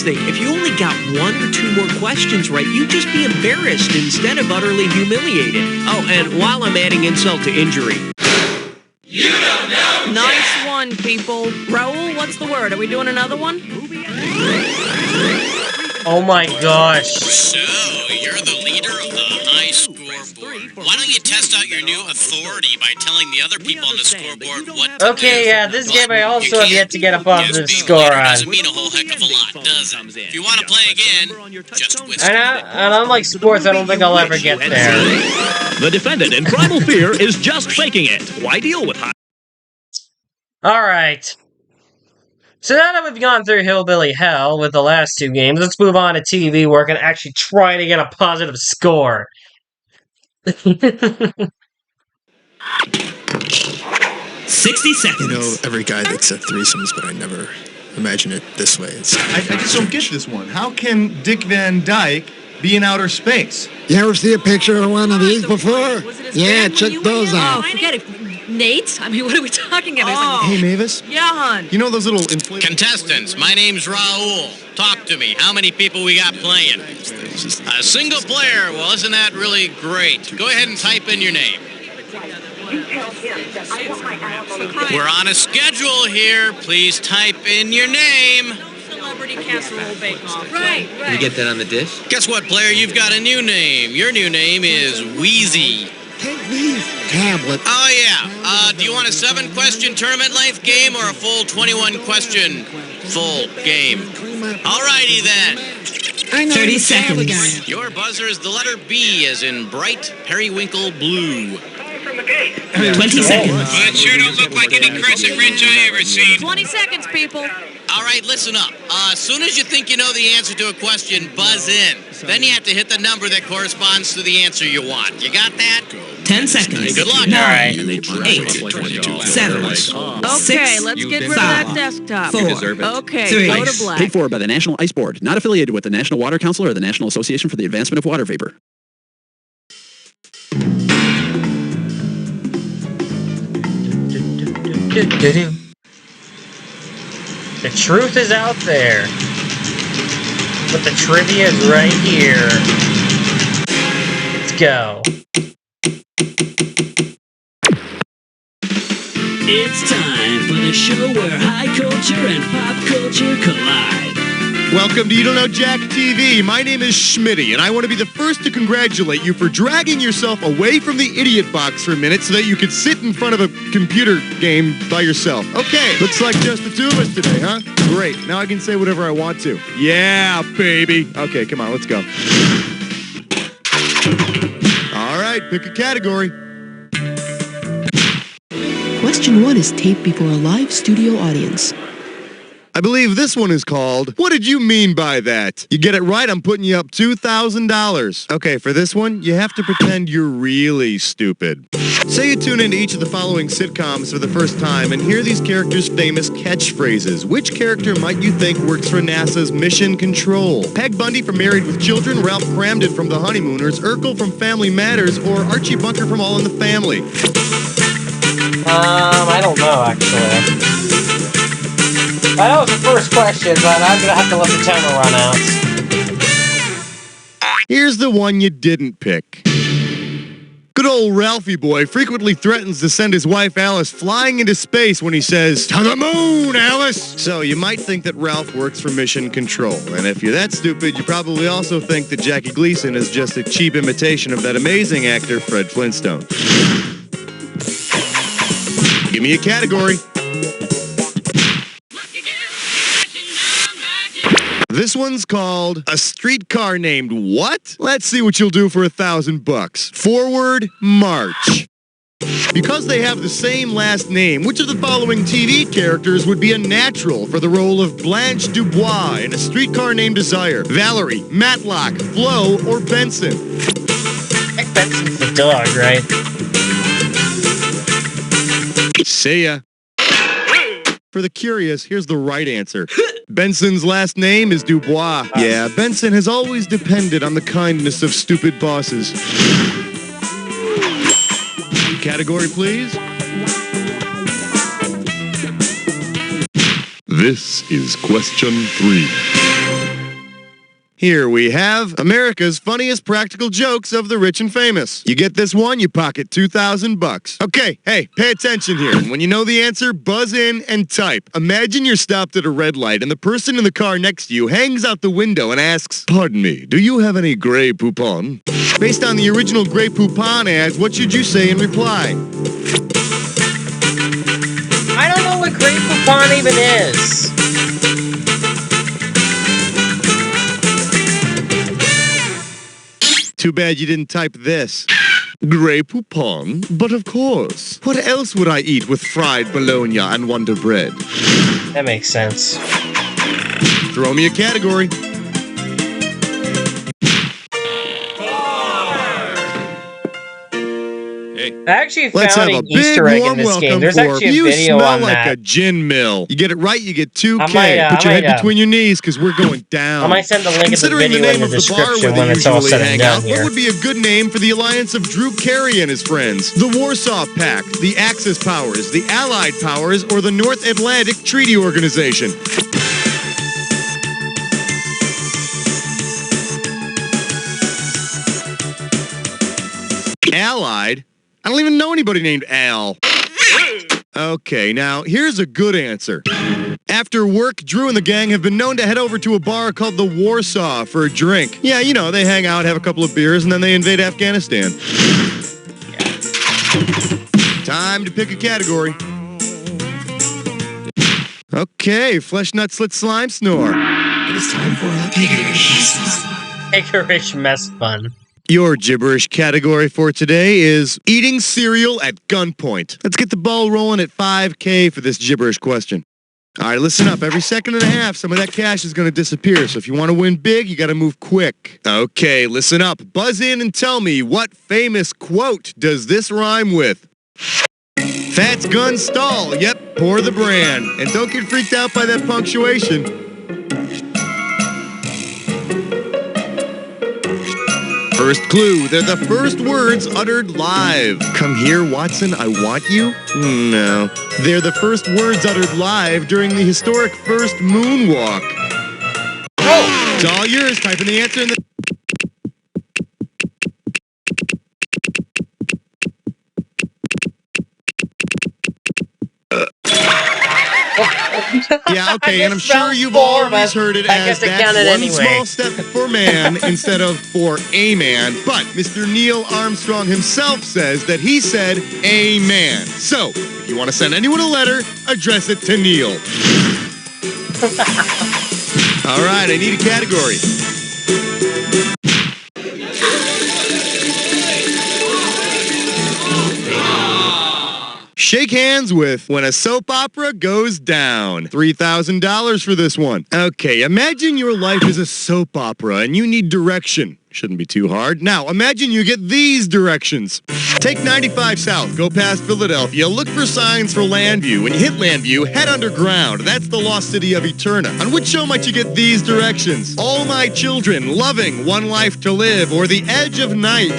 this thing. If you only got 1 or 2 more questions right, you'd just be embarrassed instead of utterly humiliated. Oh, and while I'm adding insult to injury. You don't know. Nice one, people. Raul, what's the word? Are we doing another one? Oh my gosh. So, you're the leader of the high scoreboard. Why don't you test out your new authority by telling the other people on the scoreboard what to Okay, yeah, this game I also have yet to get a positive score on. doesn't mean a whole heck of a lot, does it? If you want to play again, just whisper. And unlike sports, I don't think I'll ever get there. The defendant in Primal Fear is just faking it. Why deal with high... Alright. So now that we've gone through Hillbilly Hell with the last 2 games, let's move on to TV where I can actually try to get a positive score. 60 seconds. You know, every guy thinks of threesomes, but I never imagine it this way. I just don't get this one. How can Dick Van Dyke be in outer space? You ever see a picture of one of these before? Yeah, check those out. Oh, forget it. Nate? I mean, what are we talking about? Hey, Mavis. Yeah, hon. You know those little inflatable... Contestants, my name's Raul. Talk to me. How many people we got playing? A single player. Well, isn't that really great? Go ahead and type in your name. We're on a schedule here. Please type in your name. Celebrity casserole bake-off. Right. Can you get that on the dish? Guess what, player? You've got a new name. Your new name is Wheezy. Take these tablets. Oh, yeah. Do you want a 7-question tournament-length game or a full 21-question full game? All righty, then. 30 seconds. Your buzzer is the letter B, as in bright periwinkle blue. 20 seconds. Well, it sure don't look like any crescent wrench I ever seen. 20 seconds, people. All right, listen up. As soon as you think you know the answer to a question, buzz in. Then you have to hit the number that corresponds to the answer you want. You got that? 10 seconds. Good luck. 9, 8, 7, Okay, let's get rid of that desktop. 4, Okay, 3. go to black. Paid for by the National Ice Board. Not affiliated with the National Water Council or the National Association for the Advancement of Water Vapor. The truth is out there. But the trivia is right here. Let's go. It's time for the show where high culture and pop culture collide. Welcome to You Don't Know Jack TV. My name is Schmitty, and I want to be the first to congratulate you for dragging yourself away from the idiot box for a minute so that you could sit in front of a computer game by yourself. Okay, looks like just the 2 of us today, huh? Great. Now I can say whatever I want to. Yeah, baby. Okay, come on, let's go. All right, pick a category. Question 1 is taped before a live studio audience. I believe this one is called, What Did You Mean By That? You get it right, I'm putting you up $2,000. Okay, for this one, you have to pretend you're really stupid. Say you tune into each of the following sitcoms for the first time and hear these characters' famous catchphrases. Which character might you think works for NASA's Mission Control? Peg Bundy from Married with Children, Ralph Cramden from The Honeymooners, Urkel from Family Matters, or Archie Bunker from All in the Family? I don't know, actually. I know it's the first question, but I'm gonna have to let the timer run out. Here's the one you didn't pick. Good old Ralphie boy frequently threatens to send his wife Alice flying into space when he says, "To the moon, Alice!" So you might think that Ralph works for Mission Control. And if you're that stupid, you probably also think that Jackie Gleason is just a cheap imitation of that amazing actor, Fred Flintstone. Give me a category. This one's called A Streetcar Named What? Let's see what you'll do for $1,000. Forward March. Because they have the same last name, which of the following TV characters would be a natural for the role of Blanche Dubois in A Streetcar Named Desire? Valerie, Matlock, Flo, or Benson? I think Benson's the dog, right? See ya. For the curious, here's the right answer. Benson's last name is Dubois. Yeah, Benson has always depended on the kindness of stupid bosses. Category, please. This is question 3. Here we have America's funniest practical jokes of the rich and famous. You get this one, you pocket $2,000. Okay, hey, pay attention here. When you know the answer, buzz in and type. Imagine you're stopped at a red light and the person in the car next to you hangs out the window and asks, "Pardon me, do you have any Grey Poupon?" Based on the original Grey Poupon ads, what should you say in reply? I don't know what Grey Poupon even is. Too bad you didn't type this. Grey Poupon? But of course. What else would I eat with fried bologna and Wonder Bread? That makes sense. Throw me a category. I actually Let's have found a an big Easter egg in warm this welcome game. There's for actually a You video Smell on Like that. a Gin Mill. You get it right, you get 2K. I Put your head might, between your knees because we're going down. I might send the link of the Considering video the in name the of the bar description where when they it's all usually said and hang done out, here. what would be a good name for the alliance of Drew Carey and his friends? The Warsaw Pact, the Axis Powers, the Allied Powers, or the North Atlantic Treaty Organization? Allied? I don't even know anybody named Al. Okay, now here's a good answer. After work, Drew and the gang have been known to head over to a bar called the Warsaw for a drink. Yeah, you know, they hang out, have a couple of beers, and then they invade Afghanistan. Time to pick a category. Okay, Flesh Nut Slit Slime Snore. It is time for a Gibberish mess fun. Your gibberish category for today is eating cereal at gunpoint. Let's get the ball rolling at 5K for this gibberish question. All right, listen up. Every second and a half, some of that cash is going to disappear. So if you want to win big, you got to move quick. Okay, listen up. Buzz in and tell me, what famous quote does this rhyme with? Fats gun stall. Yep, pour the brand. And don't get freaked out by that punctuation. First clue, they're the first words uttered live. Come here, Watson, I want you? No. They're the first words uttered live during the historic first moonwalk. Oh! It's all yours. Type in the answer in the... Yeah, okay, and I'm sure you've always heard it as that's one small step for man instead of for a man. But Mr. Neil Armstrong himself says that he said amen. So, if you want to send anyone a letter, address it to Neil. All right, I need a category. Shake hands with when a soap opera goes down. $3,000 for this one. Okay, imagine your life is a soap opera and you need direction. Shouldn't be too hard. Now, imagine you get these directions. Take 95 South, go past Philadelphia, look for signs for Landview. When you hit Landview, head underground. That's the lost city of Eterna. On which show might you get these directions? All My Children, Loving, One Life to Live, or The Edge of Night.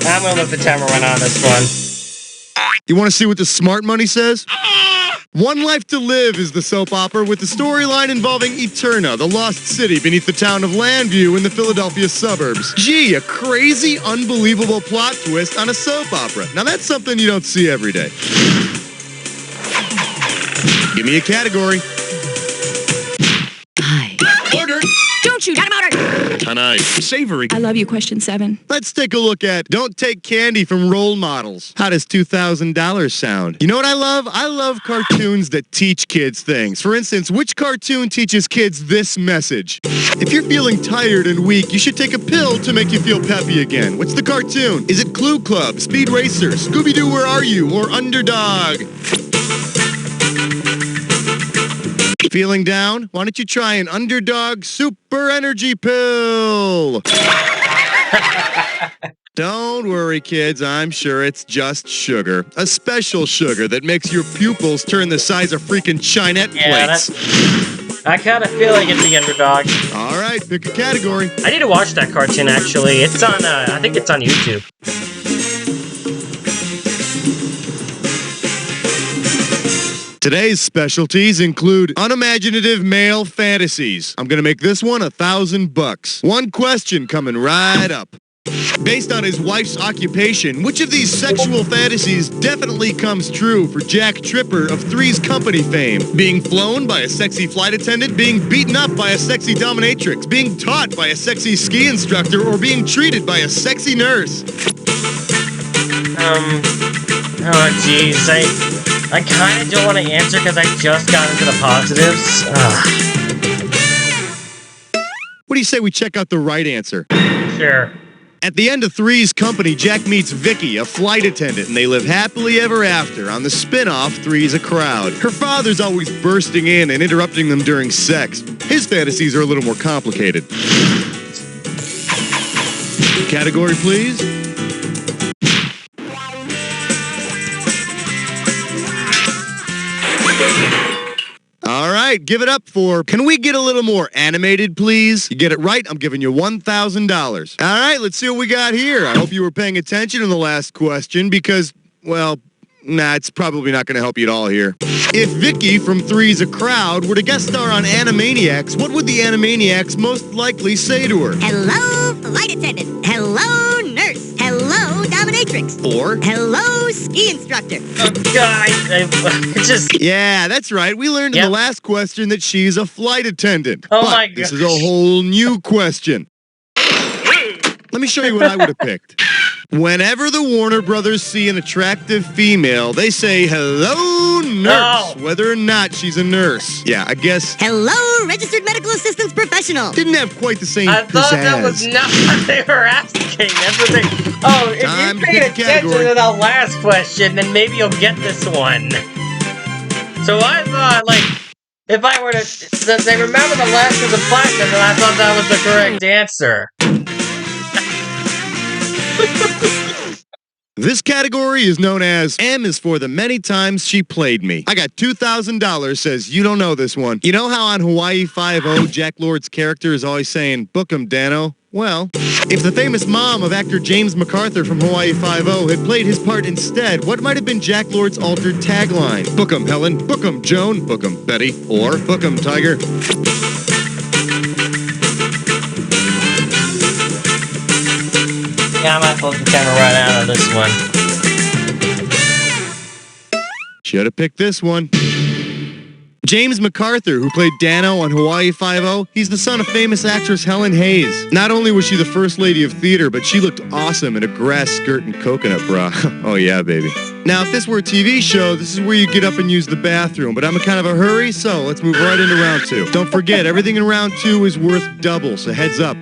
I'm gonna let the timer run on this one. You want to see what the smart money says? One Life to Live is the soap opera with the storyline involving Eterna, the lost city beneath the town of Landview in the Philadelphia suburbs. Gee, a crazy, unbelievable plot twist on a soap opera. Now that's something you don't see every day. Give me a category. Order. Don't shoot. Got him ordered. Tonight. Savory. I love you, question 7. Let's take a look at Don't Take Candy from Role Models. How does $2,000 sound? You know what I love? I love cartoons that teach kids things. For instance, which cartoon teaches kids this message? If you're feeling tired and weak, you should take a pill to make you feel peppy again. What's the cartoon? Is it Clue Club, Speed Racer, Scooby-Doo Where Are You, or Underdog? Feeling down? Why don't you try an Underdog Super Energy Pill? Don't worry, kids. I'm sure it's just sugar. A special sugar that makes your pupils turn the size of freaking Chinette plates. I kind of feel like it's the Underdog. All right, pick a category. I need to watch that cartoon, actually. It's on, I think it's on YouTube. Today's specialties include unimaginative male fantasies. I'm gonna make this one $1,000. One question coming right up. Based on his wife's occupation, which of these sexual fantasies definitely comes true for Jack Tripper of Three's Company fame? Being flown by a sexy flight attendant, being beaten up by a sexy dominatrix, being taught by a sexy ski instructor, or being treated by a sexy nurse? Oh jeez, I kind of don't want to answer because I just got into the positives. What do you say we check out the right answer? Sure. At the end of Three's Company, Jack meets Vicky, a flight attendant, and they live happily ever after on the spin-off Three's a Crowd. Her father's always bursting in and interrupting them during sex. His fantasies are a little more complicated. Category, please. All right, give it up for, can we get a little more animated, please? You get it right, I'm giving you $1,000. All right, let's see what we got here. I hope you were paying attention in the last question because, well, nah, it's probably not going to help you at all here. If Vicky from Three's a Crowd were to guest star on Animaniacs, what would the Animaniacs most likely say to her? Hello, flight attendant. Hello, nurse. Hello, dominatrix. Or? Hello, ski instructor. Yeah, that's right. We learned in the last question that she's a flight attendant. Oh but my gosh. This is a whole new question. Let me show you what I would have picked. Whenever the Warner Brothers see an attractive female, they say, hello, nurse, whether or not she's a nurse. Yeah, I guess. Hello, registered medical assistance professional. Didn't have quite the same I thought that was not what they were asking. That's what they... Oh, if you paid attention to the last question, then maybe you'll get this one. So I thought, like, if I were to... Since I remember the last was a platinum, then I thought that was the correct answer. This category is known as M is for the many times she played me. I got $2,000 says you don't know this one. You know how on Hawaii 5-0, Jack Lord's character is always saying, book 'em, Dano? Well, if the famous mom of actor James MacArthur from Hawaii 5-0 had played his part instead, what might have been Jack Lord's altered tagline? Book 'em, Helen. Book 'em, Joan. Book 'em, Betty. Or book 'em, Tiger. Yeah, I might supposed to kind of run out of this one. Should have picked this one. James MacArthur, who played Dano on Hawaii 5-0, he's the son of famous actress Helen Hayes. Not only was she the first lady of theater, but she looked awesome in a grass skirt and coconut bra. Oh yeah, baby. Now, if this were a TV show, this is where you get up and use the bathroom, but I'm in kind of a hurry, so let's move right into round 2. Don't forget, everything in round 2 is worth double, so heads up.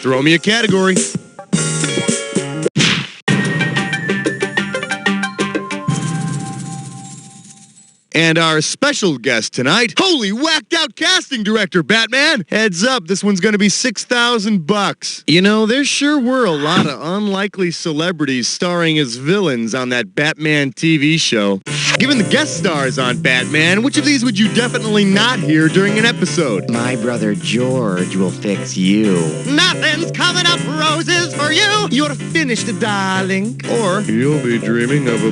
Throw me a category. And our special guest tonight, holy whacked out casting director, Batman. Heads up, this one's gonna be $6,000. You know, there sure were a lot of unlikely celebrities starring as villains on that Batman TV show. Given the guest stars on Batman, which of these would you definitely not hear during an episode? My brother George will fix you. Nothing's coming up roses for you. You're finished, darling. Or you'll be dreaming of a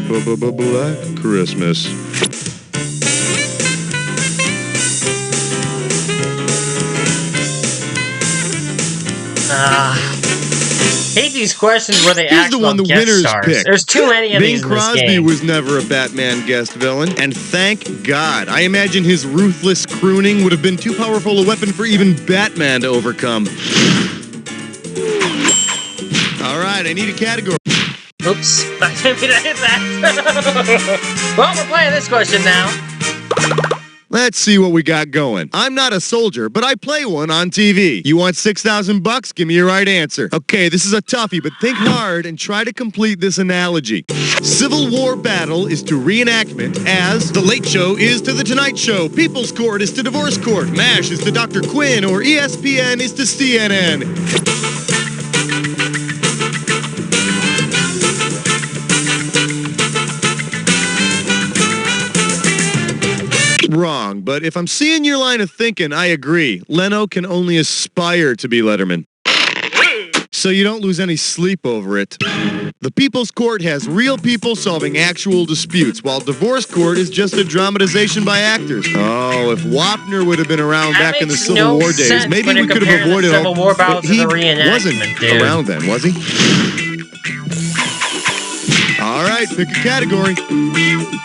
black Christmas. Hate these questions where they Here's ask the one the about guest winners stars. pick. There's too many of these in Bing this Crosby game. was never a Batman guest villain, and thank God. I imagine his ruthless crooning would have been too powerful a weapon for even Batman to overcome. All right, I need a category. Oops, I didn't mean to hit that. Well, we're playing this question now. Let's see what we got going. I'm not a soldier, but I play one on TV. You want $6,000? Give me your right answer. Okay, this is a toughie, but think hard and try to complete this analogy. Civil War battle is to reenactment as The Late Show is to The Tonight Show, People's Court is to Divorce Court, MASH is to Dr. Quinn, or ESPN is to CNN. Wrong, but if I'm seeing your line of thinking, I agree. Leno can only aspire to be Letterman. so you don't lose any sleep over it. The People's Court has real people solving actual disputes, while Divorce Court is just a dramatization by actors. Oh, if Wapner would have been around back in the Civil War days, maybe we could have avoided all... Civil War battles He to the reenactment, wasn't dude. around then, was he? All right, pick a category. 15!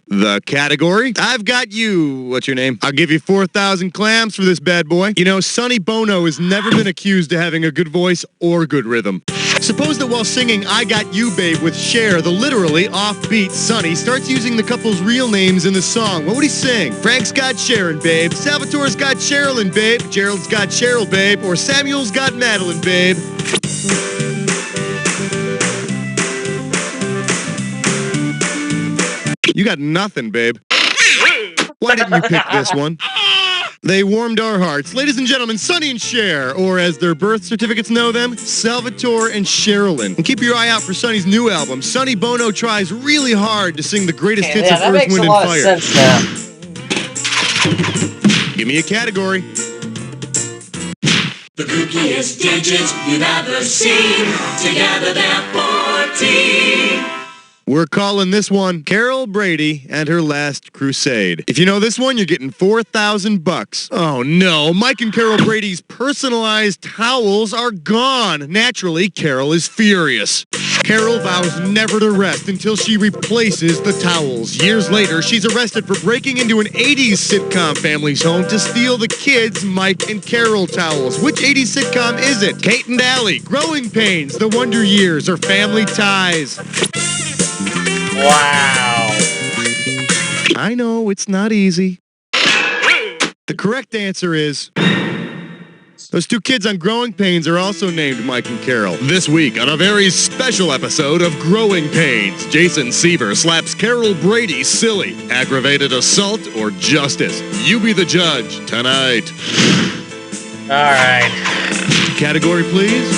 The category? I've got you. What's your name? I'll give you 4,000 clams for this bad boy. You know, Sonny Bono has never been accused of having a good voice or good rhythm. Suppose that while singing I Got You Babe with Cher, the literally offbeat Sonny starts using the couple's real names in the song. What would he sing? Frank's got Sharon, babe. Salvatore's got Sherilyn, babe. Gerald's got Cheryl, babe. Or Samuel's got Madeline, babe. You got nothing, babe. Why didn't you pick this one? They warmed our hearts. Ladies and gentlemen, Sonny and Cher, or as their birth certificates know them, Salvatore and Sherilyn. And keep your eye out for Sonny's new album. Sonny Bono tries really hard to sing the greatest hits of Earth, Wind, and Fire. Sense now. Give me a category. The kookiest digits you've ever seen. Together they're 14. We're calling this one Carol Brady and Her Last Crusade. If you know this one, you're getting $4,000. Oh no, Mike and Carol Brady's personalized towels are gone. Naturally, Carol is furious. Carol vows never to rest until she replaces the towels. Years later, she's arrested for breaking into an 80s sitcom family's home to steal the kids' Mike and Carol towels. Which 80s sitcom is it? Kate and Allie, Growing Pains, The Wonder Years, or Family Ties? Wow. I know, it's not easy. The correct answer is... those two kids on Growing Pains are also named Mike and Carol. This week, on a very special episode of Growing Pains, Jason Seaver slaps Carol Brady silly. Aggravated assault or justice? You be the judge tonight. All right. Category, please.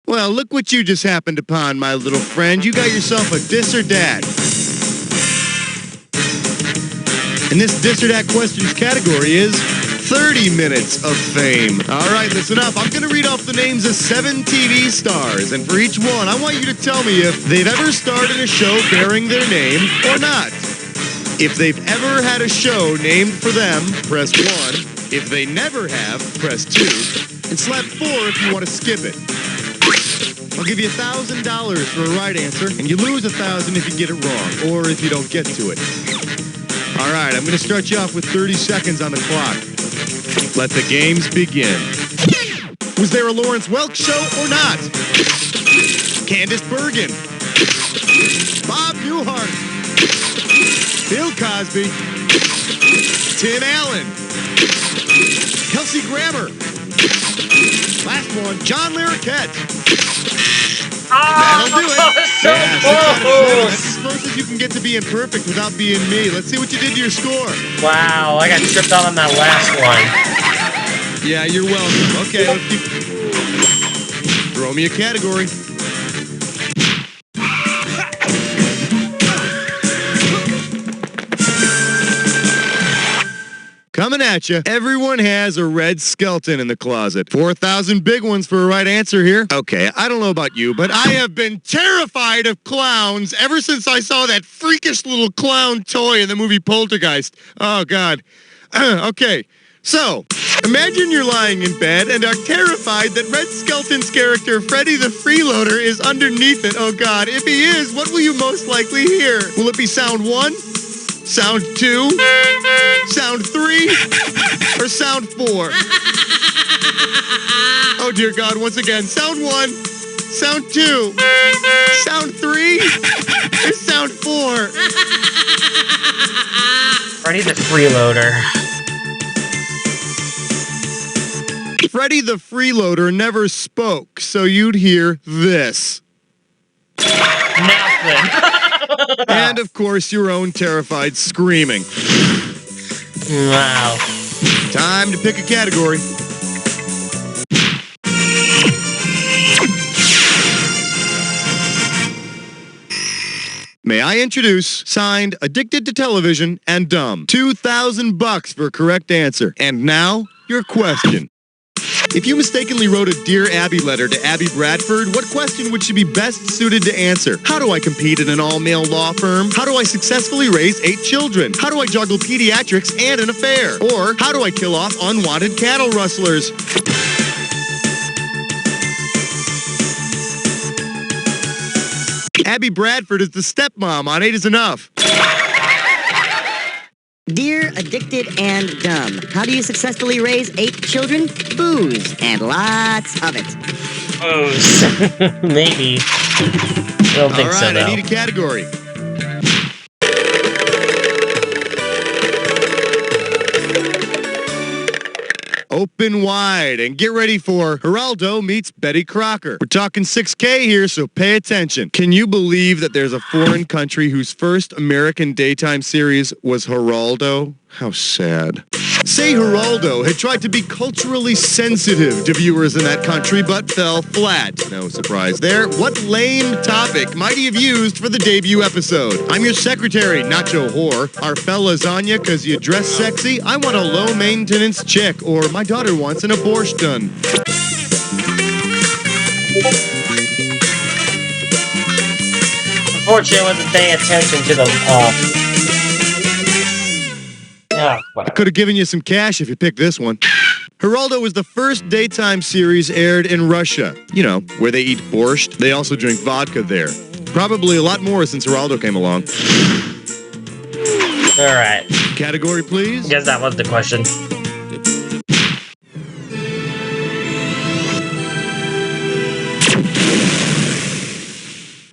Well, look what you just happened upon, my little friend. You got yourself a dis or dat. And this dis or dat questions category is 30 minutes of fame. All right, listen up. I'm going to read off the names of 7 TV stars. And for each one, I want you to tell me if they've ever starred in a show bearing their name or not. If they've ever had a show named for them, press 1. If they never have, press 2. And slap 4 if you want to skip it. I'll give you $1,000 for a right answer, and you lose $1,000 if you get it wrong, or if you don't get to it. All right, I'm going to start you off with 30 seconds on the clock. Let the games begin. Was there a Lawrence Welk show or not? Candace Bergen. Bob Newhart. Bill Cosby. Tim Allen. Kelsey Grammer. Last one, John Larroquette. That'll do it. So close. That's as close as you can get to being perfect without being me. Let's see what you did to your score. Wow, I got tripped out on that last one. Yeah, you're welcome. Okay, let's keep... throw me a category. Coming at you. Everyone has a red skeleton in the closet. 4,000 big ones for a right answer here. Okay, I don't know about you, but I have been terrified of clowns ever since I saw that freakish little clown toy in the movie Poltergeist. Oh, God. Okay, so imagine you're lying in bed and are terrified that Red Skeleton's character, Freddy the Freeloader, is underneath it. Oh, God. If he is, what will you most likely hear? Will it be sound 1? Sound 2? Sound 3? Or sound 4? Oh, dear God, once again. Sound 1, sound 2, sound 3, or sound 4? Freddy the Freeloader. Freddy the Freeloader never spoke, so you'd hear this. Nothing. And, of course, your own terrified screaming. Wow. Time to pick a category. May I introduce, signed, Addicted to Television and Dumb. $2,000 for a correct answer. And now, your question. If you mistakenly wrote a Dear Abby letter to Abby Bradford, what question would she be best suited to answer? How do I compete in an all-male law firm? How do I successfully raise 8 children? How do I juggle pediatrics and an affair? Or how do I kill off unwanted cattle rustlers? Abby Bradford is the stepmom on 8 is Enough. Dear Addicted and Dumb, how do you successfully raise 8 children? Booze, and lots of it. Booze. Maybe. I don't think so, though. I need a category. Open wide and get ready for Geraldo meets Betty Crocker. We're talking 6K here, so pay attention. Can you believe that there's a foreign country whose first American daytime series was Geraldo? How sad. Say Geraldo had tried to be culturally sensitive to viewers in that country, but fell flat. No surprise there. What lame topic might he have used for the debut episode? I'm your secretary, Nacho Whore. Our fella lasagna cause you dress sexy? I want a low-maintenance chick, or my daughter wants an abortion. Unfortunately, I wasn't paying attention to the, I could have given you some cash if you picked this one. Geraldo was the first daytime series aired in Russia. You know, where they eat borscht. They also drink vodka there. Probably a lot more since Geraldo came along. All right. Category, please. I guess that was the question.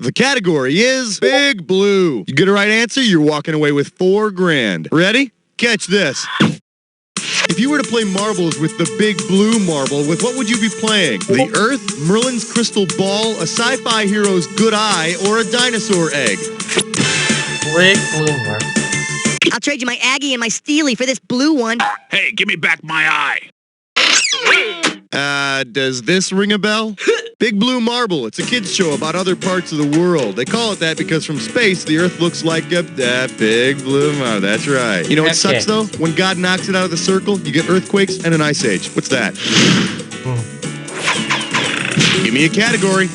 The category is Big Blue. You get a right answer, you're walking away with $4 grand. Ready? Catch this. If you were to play marbles with the Big Blue marble, with what would you be playing? The Earth, Merlin's crystal ball, a sci-fi hero's good eye, or a dinosaur egg? Big Blue marble. I'll trade you my Aggie and my Steely for this blue one. Hey, give me back my eye. Does this ring a bell? Big Blue Marble. It's a kid's show about other parts of the world. They call it that because from space, the Earth looks like a big blue marble. That's right. You know what sucks, though? When God knocks it out of the circle, you get earthquakes and an ice age. What's that? Give me a category.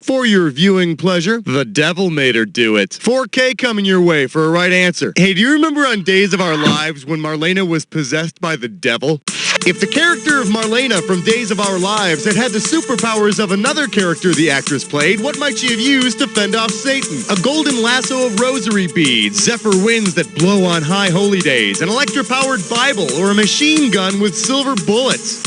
For your viewing pleasure, the devil made her do it. 4K coming your way for a right answer. Hey, do you remember on Days of Our Lives when Marlena was possessed by the devil? If the character of Marlena from Days of Our Lives had had the superpowers of another character the actress played, what might she have used to fend off Satan? A golden lasso of rosary beads, zephyr winds that blow on high holy days, an electric-powered Bible, or a machine gun with silver bullets?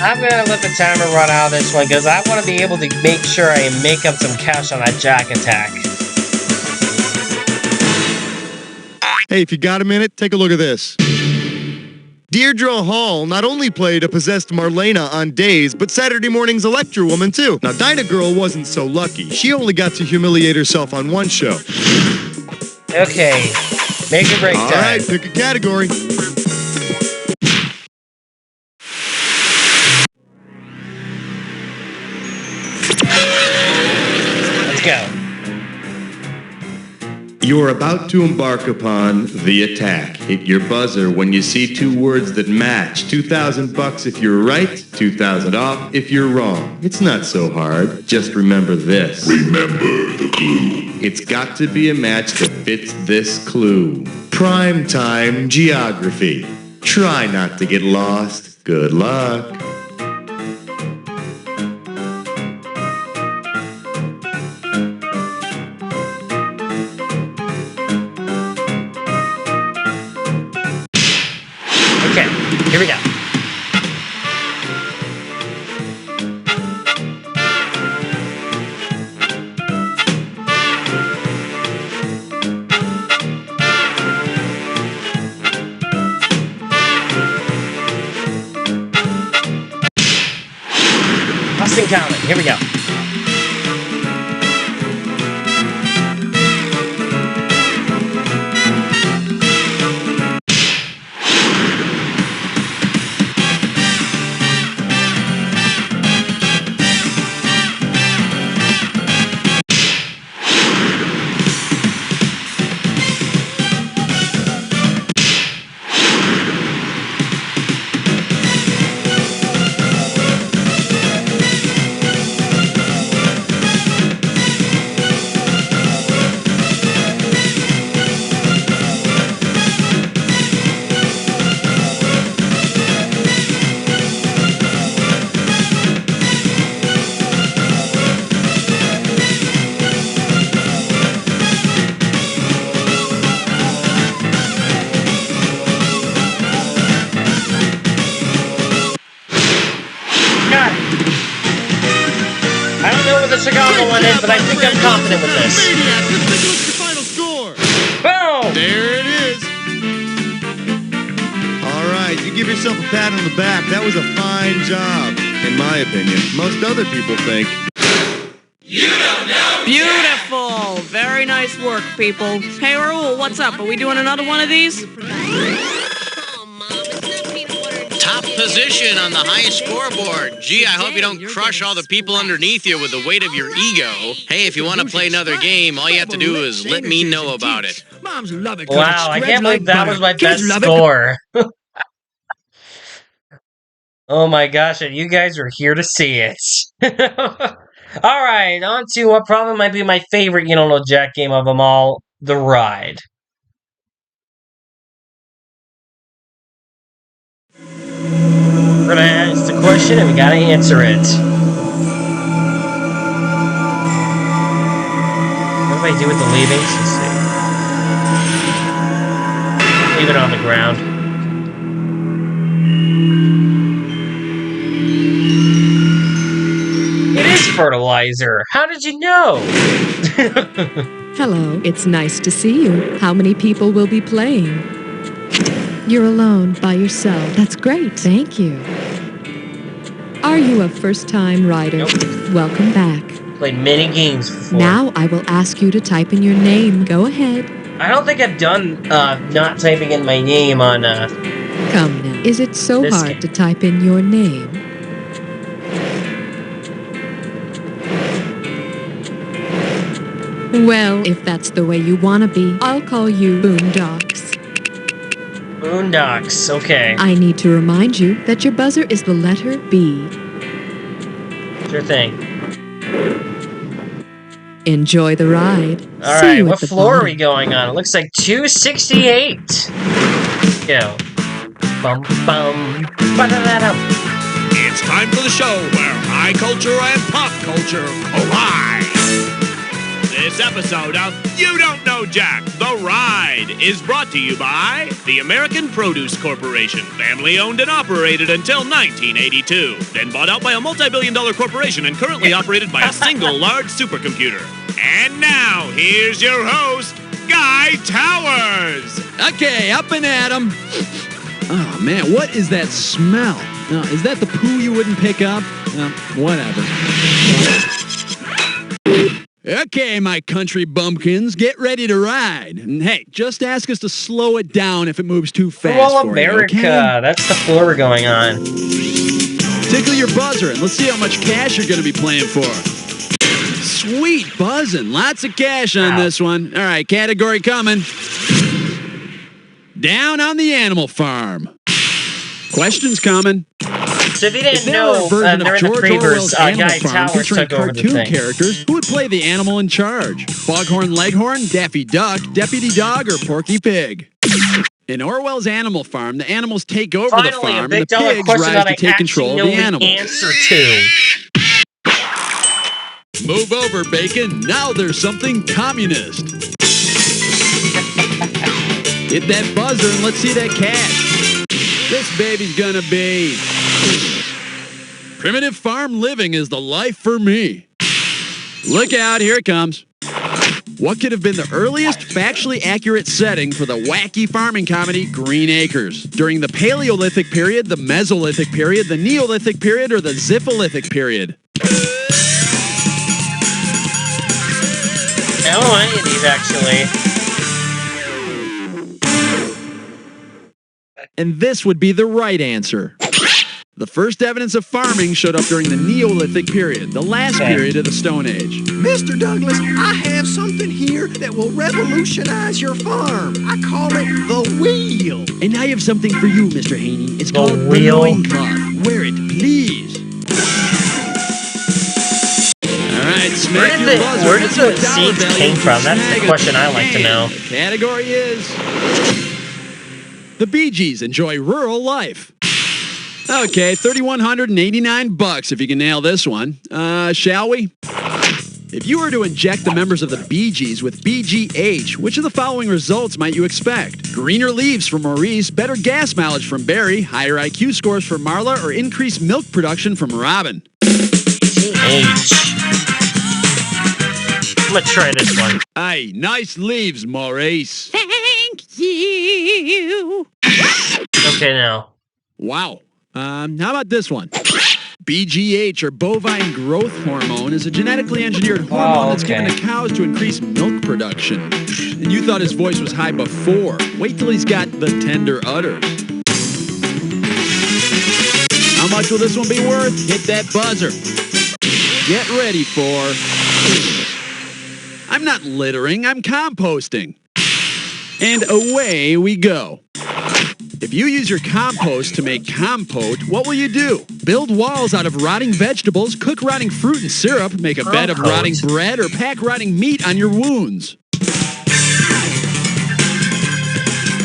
I'm gonna let the timer run out of this one because I want to be able to make sure I make up some cash on that Jack attack. Hey, if you got a minute, take a look at this. Deirdre Hall not only played a possessed Marlena on Days, but Saturday morning's Electra Woman too. Now, Dinah Girl wasn't so lucky. She only got to humiliate herself on one show. Okay, make a break time. All right, pick a category. Go. You're about to embark upon the attack. Hit your buzzer when you see 2 words that match. $2,000 if you're right, $2,000 off if you're wrong. It's not so hard. Just remember this. Remember the clue. It's got to be a match that fits this clue. Prime time geography. Try not to get lost. Good luck. Here we go. Austin County. Here we go. I don't know what the Chicago one is, but I think I'm confident with this. Maniac, let's take a look at the final score. Boom! There it is. All right, you give yourself a pat on the back. That was a fine job, in my opinion. Most other people think. You don't know. Beautiful. Very nice work, people. Hey, Raul, what's up? Are we doing another one of these? Top position on the highest scoreboard. Gee, I hope you don't crush all the people underneath you with the weight of your ego. Hey, if you want to play another game, all you have to do is let me know about it. Wow, I can't believe that was my best score. Oh my gosh, and you guys are here to see it. Alright, on to what probably might be my favorite You Don't Know Jack game of them all, The Ride. We're gonna ask the question and we gotta answer it. What do I do with the leavings? Let's see. Leave it on the ground. It is fertilizer. How did you know? Hello, it's nice to see you. How many people will be playing? You're alone, by yourself. That's great, thank you. Are you a first-time rider? Nope. Welcome back. Played many games before. Now I will ask you to type in your name. Go ahead. I don't think I've done not typing in my name on Come now. Is it so This hard game. to type in your name? Well, if that's the way you want to be, I'll call you Boondocks. Boondocks. Okay. I need to remind you that your buzzer is the letter B. Sure thing. Enjoy the ride. All See right. you What at the floor are bottom. we going on? It looks like 268. Go. Bum bum. Ba-da-da-dum. It's time for the show where high culture and pop culture collide. This episode of You Don't Know Jack, The Ride, is brought to you by the American Produce Corporation, family owned and operated until 1982, then bought out by a multi-billion-dollar corporation and currently operated by a single large supercomputer. And now, here's your host, Guy Towers. Okay, up and at 'em. Oh, man, what is that smell? Is that the poo you wouldn't pick up? Whatever. Okay, my country bumpkins, get ready to ride. And hey, just ask us to slow it down if it moves too fast Well, for America. you, okay? That's the floor we're going on. Tickle your buzzer and let's see how much cash you're going to be playing for. Sweet buzzing. Lots of cash on this one. All right, category coming. Down on the animal farm. Questions coming. So if you didn't There were know, a version they're of in the George Orwell's Creepers, Animal Guy Farm Towers featuring took over the cartoon thing. characters. Who would play the animal in charge? Foghorn Leghorn, Daffy Duck, Deputy Dog, or Porky Pig? In Orwell's Animal Farm, the animals take over the Finally, a farm and big the dollar pigs question rise that to I take control actually of know the animals. answer to. Move over, Bacon. Now there's something communist. Hit that buzzer and let's see that cash. This baby's gonna be... Primitive farm living is the life for me. Look out, here it comes. What could have been the earliest factually accurate setting for the wacky farming comedy Green Acres? During the Paleolithic period, the Mesolithic period, the Neolithic period, or the Xiphilithic period? I don't know any of these, actually. And this would be the right answer. The first evidence of farming showed up during the Neolithic period, the last period of the Stone Age. Mr. Douglas, I have something here that will revolutionize your farm. I call it the wheel. And I have something for you, Mr. Haney. It's called the wheel. loincloth. Wear it, please. All right, smack your buzzer. Where did Let's see what the dollar seeds value came you from? That's snag the at question I like to hand. know. The category is... The Bee Gees enjoy rural life. Okay, $3,189 if you can nail this one. Shall we? If you were to inject the members of the Bee Gees with BGH, which of the following results might you expect? Greener leaves from Maurice, better gas mileage from Barry, higher IQ scores from Marla, or increased milk production from Robin? H. I'm gonna try this one. Hey, nice leaves, Maurice. Thank you. Okay, now. Wow. How about this one? BGH, or bovine growth hormone, is a genetically engineered hormone that's given to cows to increase milk production. And you thought his voice was high before. Wait till he's got the tender udders. How much will this one be worth? Hit that buzzer. Get ready for... I'm not littering, I'm composting. And away we go. If you use your compost to make compote, what will you do? Build walls out of rotting vegetables, cook rotting fruit and syrup, make a bed of rotting bread, or pack rotting meat on your wounds?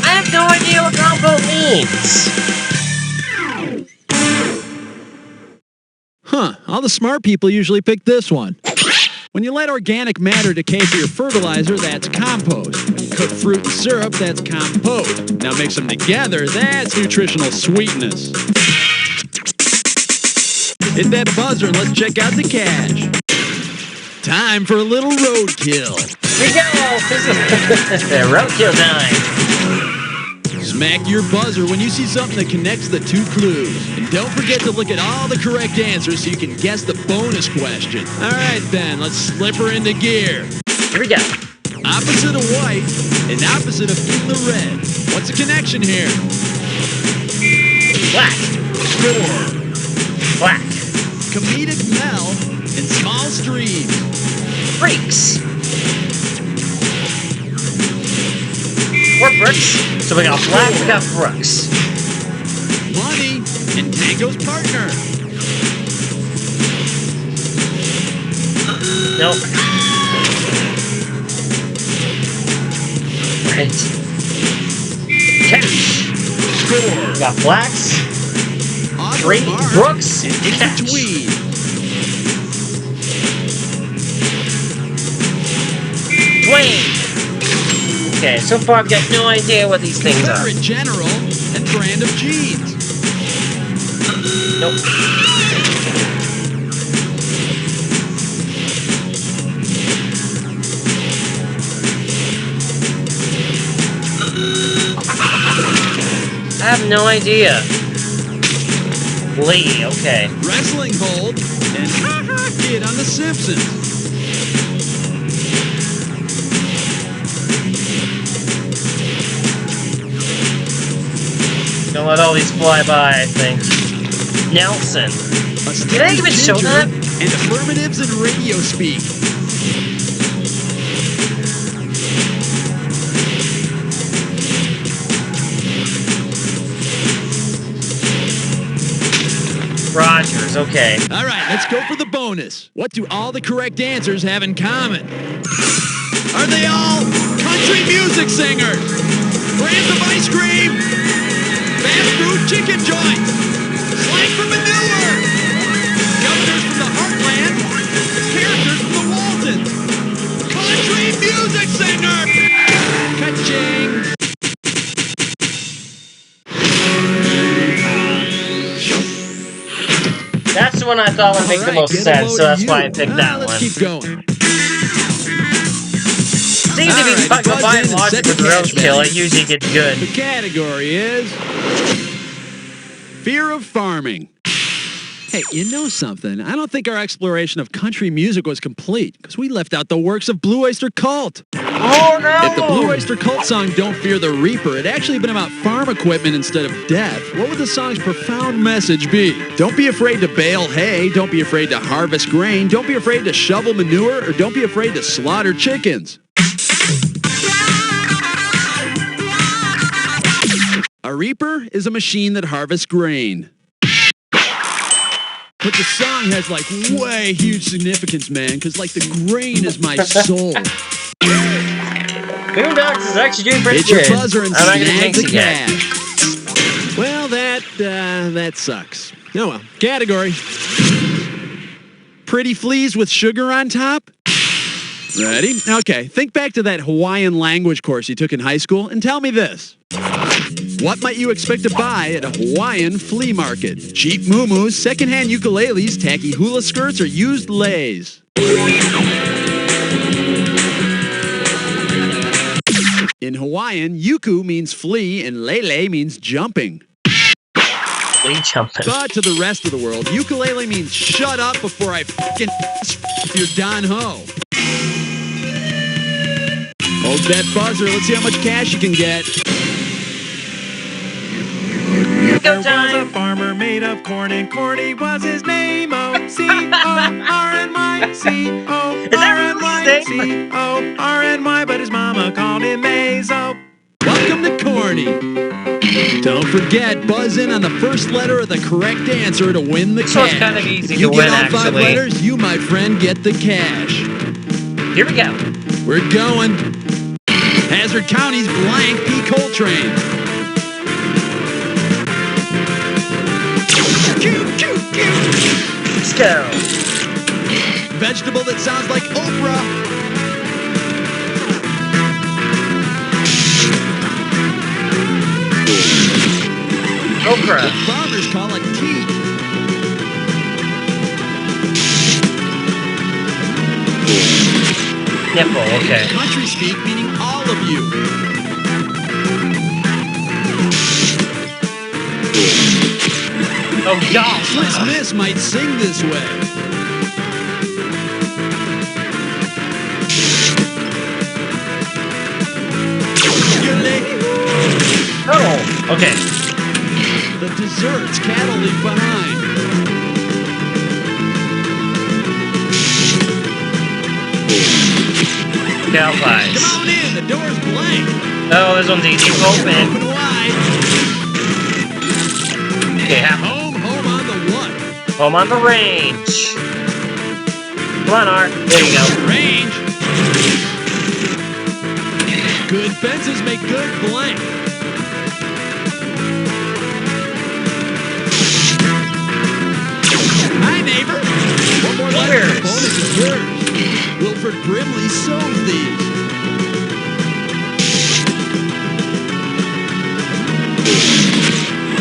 I have no idea what compote means. Huh, all the smart people usually pick this one. When you let organic matter decay for your fertilizer, that's compost. When you cook fruit and syrup, that's compote. Now mix them together, that's nutritional sweetness. Hit that buzzer and let's check out the cash. Time for a little roadkill. Here we go! Roadkill time! Smack your buzzer when you see something that connects the two clues. And don't forget to look at all the correct answers so you can guess the bonus question. All right, then, let's slip her into gear. Here we go. Opposite of white and opposite of in the red. What's the connection here? Black. Score. Black. Comedic Mel and small streams. Freaks. 4 brooks. So we got black, we got brooks. Money and Tango's partner. Nope. Right. Cash. Score. We got blacks. 3 brooks and cash. Between. Dwayne. Okay, so far I've got no idea what these things are. Confederate General and brand of jeans. Nope. I have no idea. Lee, okay. Wrestling hold and kid on The Simpsons. Don't let all these fly by, I think. Nelson. Did I even show that? And affirmatives in radio speak. Rogers, okay. All right, let's go for the bonus. What do all the correct answers have in common? Are they all country music singers? Brands of ice cream? Fast food chicken joints? Slang for manure? Governors from the heartland? Characters from the Waltons? Country music singer! Ka-ching! That's the one I thought would make the most sense, so that's why I picked that let's one. keep going. Seems to be combined logic with roadkill, it usually gets good. The category is fear of farming. Hey, you know something? I don't think our exploration of country music was complete, because we left out the works of Blue Oyster Cult. Oh no! If the Blue Oyster Cult song Don't Fear the Reaper had actually been about farm equipment instead of death, what would the song's profound message be? Don't be afraid to bale hay, don't be afraid to harvest grain, don't be afraid to shovel manure, or don't be afraid to slaughter chickens. A reaper is a machine that harvests grain. But the song has, like, way huge significance, man, because, like, the grain is my soul. Boondocks is actually doing pretty Hit good. your buzzer and I'm not gonna snag jinx the it yet. cash. Well, that sucks. Oh, well. Category. Pretty fleas with sugar on top? Ready? Okay, think back to that Hawaiian language course you took in high school and tell me this. What might you expect to buy at a Hawaiian flea market? Cheap muumuus, secondhand ukuleles, tacky hula skirts, or used leis? In Hawaiian, yuku means flea and lele means jumping. Flea jumping. But to the rest of the world, ukulele means shut up before I fucking your Don Ho. Hold that buzzer. Let's see how much cash you can get. There was a farmer made of corn, and Corny was his name. O-C-O-R-N-Y, C-O-R-N-Y, C-O-R-N-Y, but his mama called him Mazo. Welcome to Corny. Don't forget, buzz in on the first letter of the correct answer to win the cash. So it's kind of easy if you to get win, all 5 actually. letters, you, my friend, get the cash. Here we go. We're going. Hazard County's blank P. Coltrane. Let's go. Vegetable that sounds like Oprah. Oprah. The farmers call it teat. Nipple, okay. Country speak meaning all of you. Oh, y'all. Swiss Miss might sing this way. Oh, okay. The desserts cattle leave behind. Cow pies. Come on in, the door's blank. Oh, this one's easy. Open. Open wide. Okay, Home on the what? home on the range. Come on, Art. There you go. Range. Good fences make good blank. Hi, neighbor. One more letter. The bonus is yours. Wilford Brimley sows these.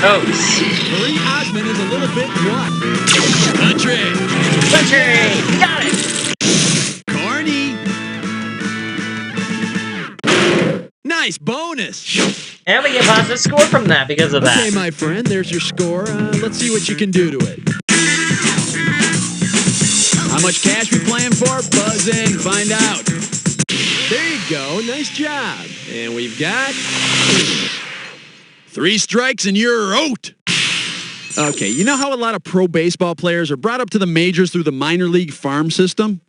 Oats. Marie Osmond is a little bit what? Country. Country. You got it. Corny. Nice bonus. And we get a positive score from that because of that. Okay, my friend, there's your score. Let's see what you can do to it. How much cash we playing for? Buzz in, find out. There you go. Nice job. And we've got 3 strikes and you're out. Okay, you know how a lot of pro baseball players are brought up to the majors through the minor league farm system?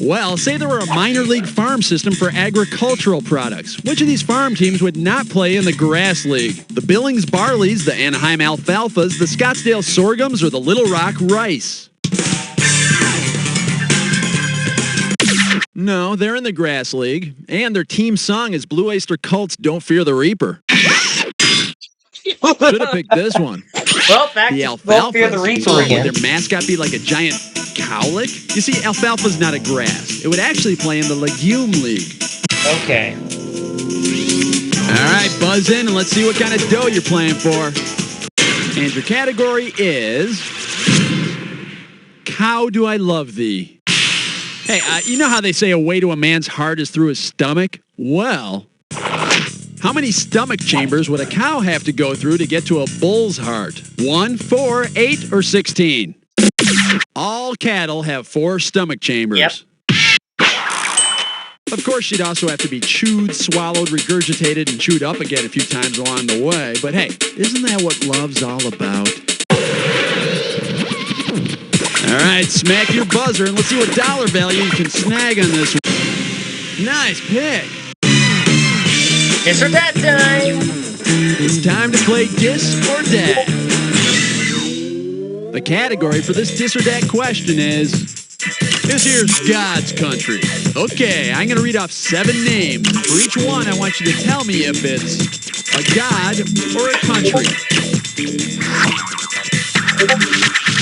Well, say there were a minor league farm system for agricultural products. Which of these farm teams would not play in the grass league? The Billings Barleys, the Anaheim Alfalfas, the Scottsdale Sorghums, or the Little Rock Rice? No, they're in the grass league, and their team song is Blue Oyster Cult's Don't Fear the Reaper. Should have picked this one. Well, back the to Alfalfas. Don't Fear the Reaper again. Would their mascot be like a giant cowlick? You see, alfalfa's not a grass. It would actually play in the Legume League. Okay. All right, buzz in and let's see what kind of dough you're playing for. And your category is Cow Do I Love Thee? Hey, you know how they say a way to a man's heart is through his stomach? Well, how many stomach chambers would a cow have to go through to get to a bull's heart? 1, 4, 8, or 16? All cattle have 4 stomach chambers. Yep. Of course, she'd also have to be chewed, swallowed, regurgitated, and chewed up again a few times along the way. But hey, isn't that what love's all about? All right, smack your buzzer and let's see what dollar value you can snag on this one. Nice pick. It's or that time. It's time to play Dis or Dat. The category for this Dis or Dat question is, this here's God's country. Okay, I'm going to read off 7 names. For each one, I want you to tell me if it's a god or a country.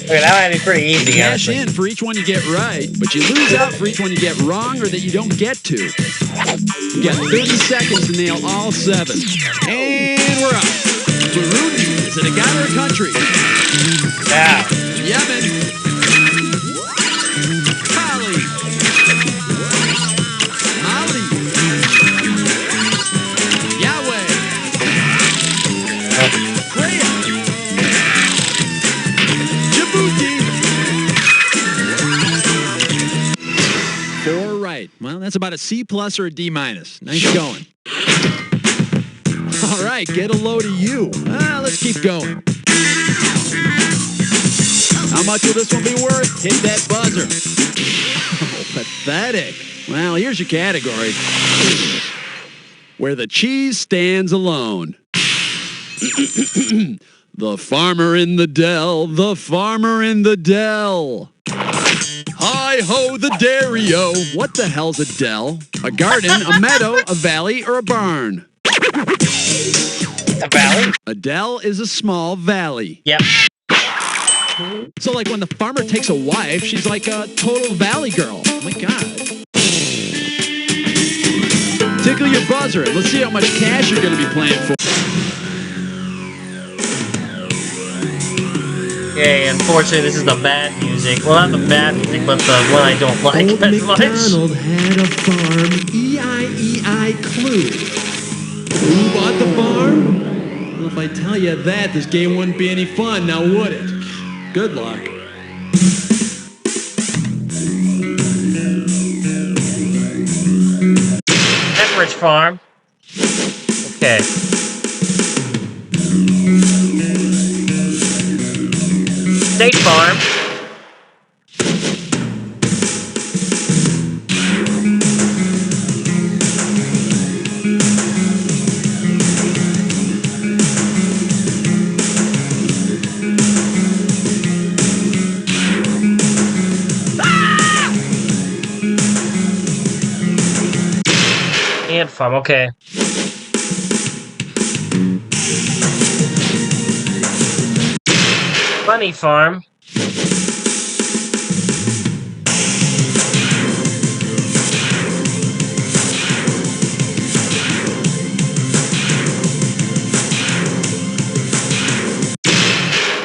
Okay, that might be pretty easy. Cash in for each one you get right, but you lose out for each one you get wrong or that you don't get to. You got 30 seconds to nail all 7. And we're up. Burundi, is it a guy or a country? Yeah. Yemen. Mali. Mali. Yahweh. Freya. Djibouti. 4 right. Well, that's about a C+ or a D-. Nice going. All right, get a load of you. Let's keep going. How much will this one be worth? Hit that buzzer. Oh, pathetic. Well, here's your category. Where the cheese stands alone. The farmer in the dell, the farmer in the dell. Hi-ho, the dairy-o. What the hell's a dell? A garden, a meadow, a valley, or a barn? A valley? A dell is a small valley. Yep. So like when the farmer takes a wife, she's like a total valley girl. Oh my God. Tickle your buzzer. Let's see how much cash you're going to be playing for. Okay, unfortunately this is the bad music. Well, not the bad music, but the one I don't like Old as much. MacDonald had a farm, E-I-E-I clue. Who bought the farm? Well, if I tell you that, this game wouldn't be any fun, now would it? Good luck. Pepperidge Farm. Okay. State Farm. Ant Farm, okay. Bunny Farm.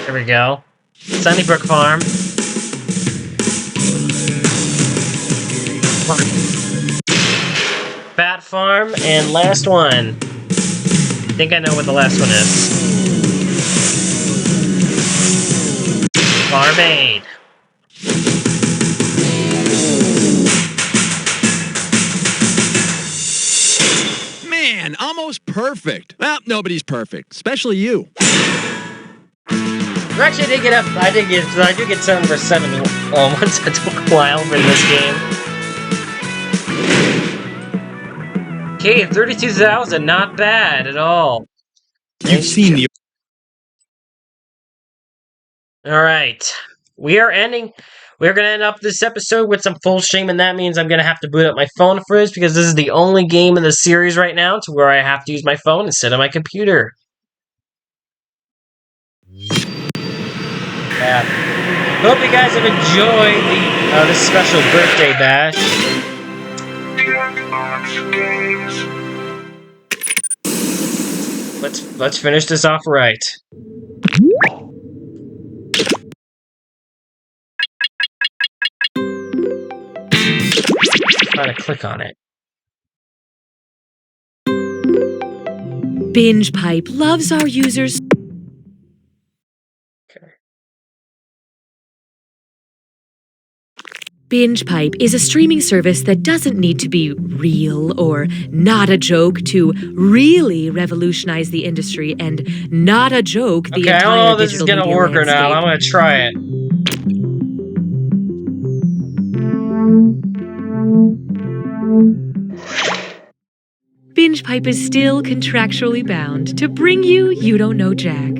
There we go. Sunnybrook Farm. Bat Farm, and last one. I think I know what the last one is. Farm Aid. Man, almost perfect. Well, nobody's perfect, especially you. Actually, I did get up. I do get 7 for 7 once. It took a while for this game. Okay, 32,000, not bad at all. You've seen the... Alright. We're gonna end up this episode with some full shame, and that means I'm gonna have to boot up my phone first, because this is the only game in the series right now to where I have to use my phone instead of my computer. Yeah. Hope you guys have enjoyed this special birthday bash. Let's finish this off right. Try to click on it. Binge Pipe loves our users. Binge Pipe is a streaming service that doesn't need to be real or not a joke to really revolutionize the industry and not a joke the entire digital media landscape. Okay, I don't know if this is gonna work or not. I'm gonna try it. Binge Pipe is still contractually bound to bring you You Don't Know Jack.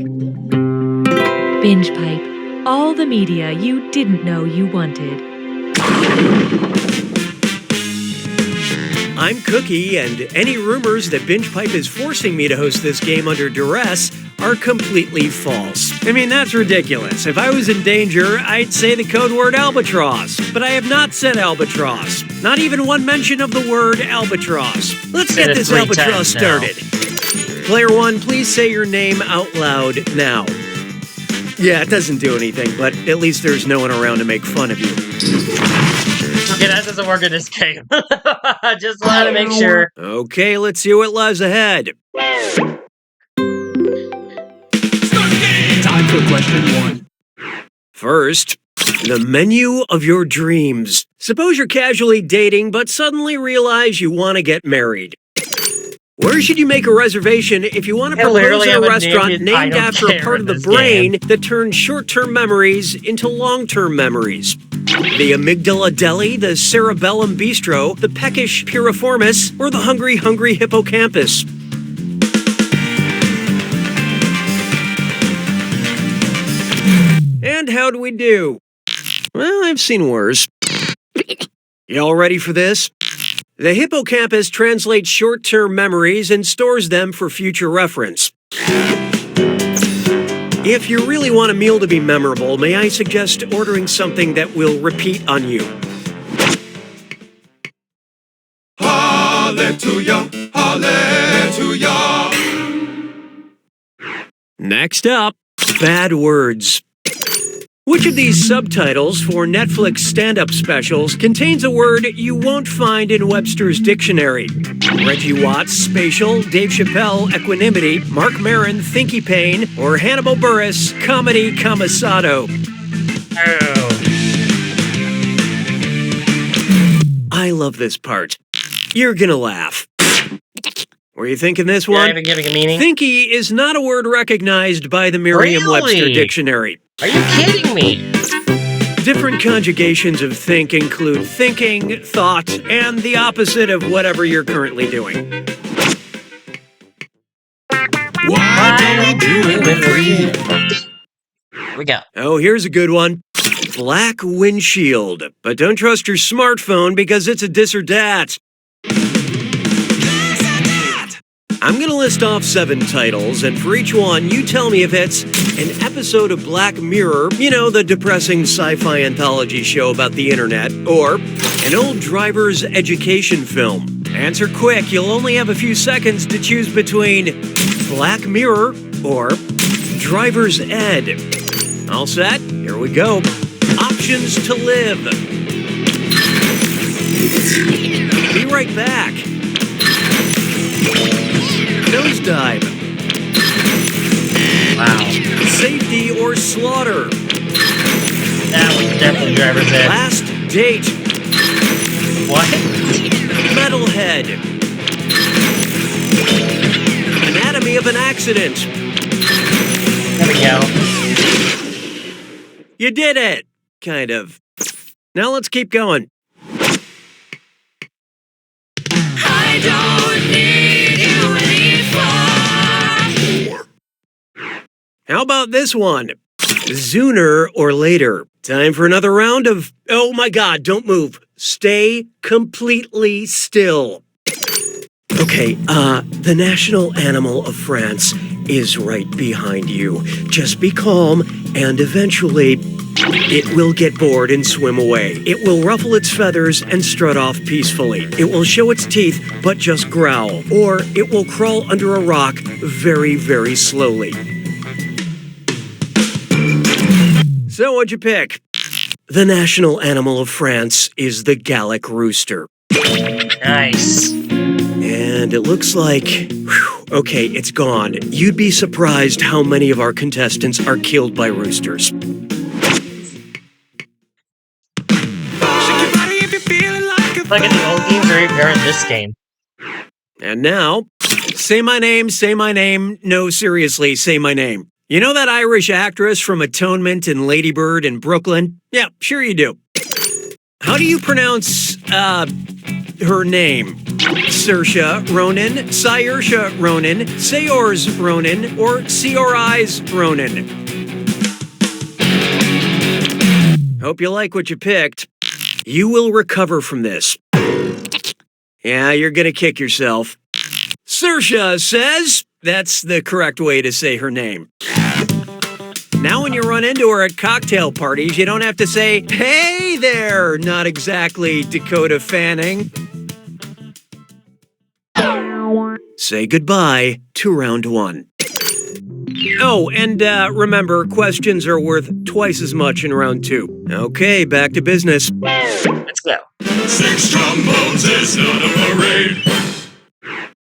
Binge Pipe, all the media you didn't know you wanted. I'm Cookie, and any rumors that Binge Pipe is forcing me to host this game under duress are completely false. I mean, that's ridiculous. If I was in danger, I'd say the code word albatross. But I have not said albatross. Not even one mention of the word albatross. Let's get this albatross started. Player 1, please say your name out loud now. Yeah, it doesn't do anything, but at least there's no one around to make fun of you. Okay, that doesn't work in this game. Just wanted to make sure. Okay, let's see what lies ahead. Time for question 1. First, the menu of your dreams. Suppose you're casually dating, but suddenly realize you want to get married. Where should you make a reservation if you want to propose at a restaurant named after a part of the brain that turns short-term memories into long-term memories? The amygdala deli, the cerebellum bistro, the peckish piriformis, or the hungry hippocampus? And how do we do? Well, I've seen worse. Y'all ready for this? The hippocampus translates short-term memories and stores them for future reference. If you really want a meal to be memorable, may I suggest ordering something that will repeat on you? Hallelujah, hallelujah. Next up, bad words. Which of these subtitles for Netflix stand-up specials contains a word you won't find in Webster's dictionary? Reggie Watts, spatial, Dave Chappelle, equanimity, Mark Maron, thinky pain, or Hannibal Buress, comedy camisado? Oh. I love this part. You're gonna laugh. Were you thinking this You're one? even giving a meaning? Thinky is not a word recognized by the Merriam-Webster Really? dictionary. Are you kidding me? Different conjugations of think include thinking, thought, and the opposite of whatever you're currently doing. Why do we do it free? We go. Oh, here's a good one. Black windshield. But don't trust your smartphone because it's a this or dat. I'm going to list off 7 titles, and for each one, you tell me if it's an episode of Black Mirror, you know, the depressing sci-fi anthology show about the internet, or an old driver's education film. Answer quick, you'll only have a few seconds to choose between Black Mirror or Driver's Ed. All set? Here we go. Options to live. Be right back. Nosedive. Wow. Safety or slaughter. That was definitely Driver's Ed. Last date. What? Metalhead. Anatomy of an accident. There we go. You did it. Kind of. Now let's keep going. I don't need you anymore. How about this one? Sooner or later. Time for another round of, oh my God, don't move. Stay completely still. Okay, the national animal of France is right behind you. Just be calm, and eventually, it will get bored and swim away. It will ruffle its feathers and strut off peacefully. It will show its teeth, but just growl. Or it will crawl under a rock very, very slowly. So what'd you pick? The national animal of France is the Gallic rooster. Nice. And it looks like, okay, it's gone. You'd be surprised how many of our contestants are killed by roosters. Look at the old games or even this game. And now, say my name, no, seriously, say my name. You know that Irish actress from Atonement and Lady Bird in Brooklyn? Yeah, sure you do. How do you pronounce, her name? Saoirse Ronan, Saoirse Ronan, Saors Ronan, or Seorais Ronan? Hope you like what you picked. You will recover from this. Yeah, you're gonna kick yourself. Saoirse says that's the correct way to say her name. Now when you run into her at cocktail parties, you don't have to say, "Hey there," not exactly Dakota Fanning. say goodbye to round 1. Oh, and remember, questions are worth twice as much in round 2. Okay, back to business. Let's go. 6 trombones is not a parade.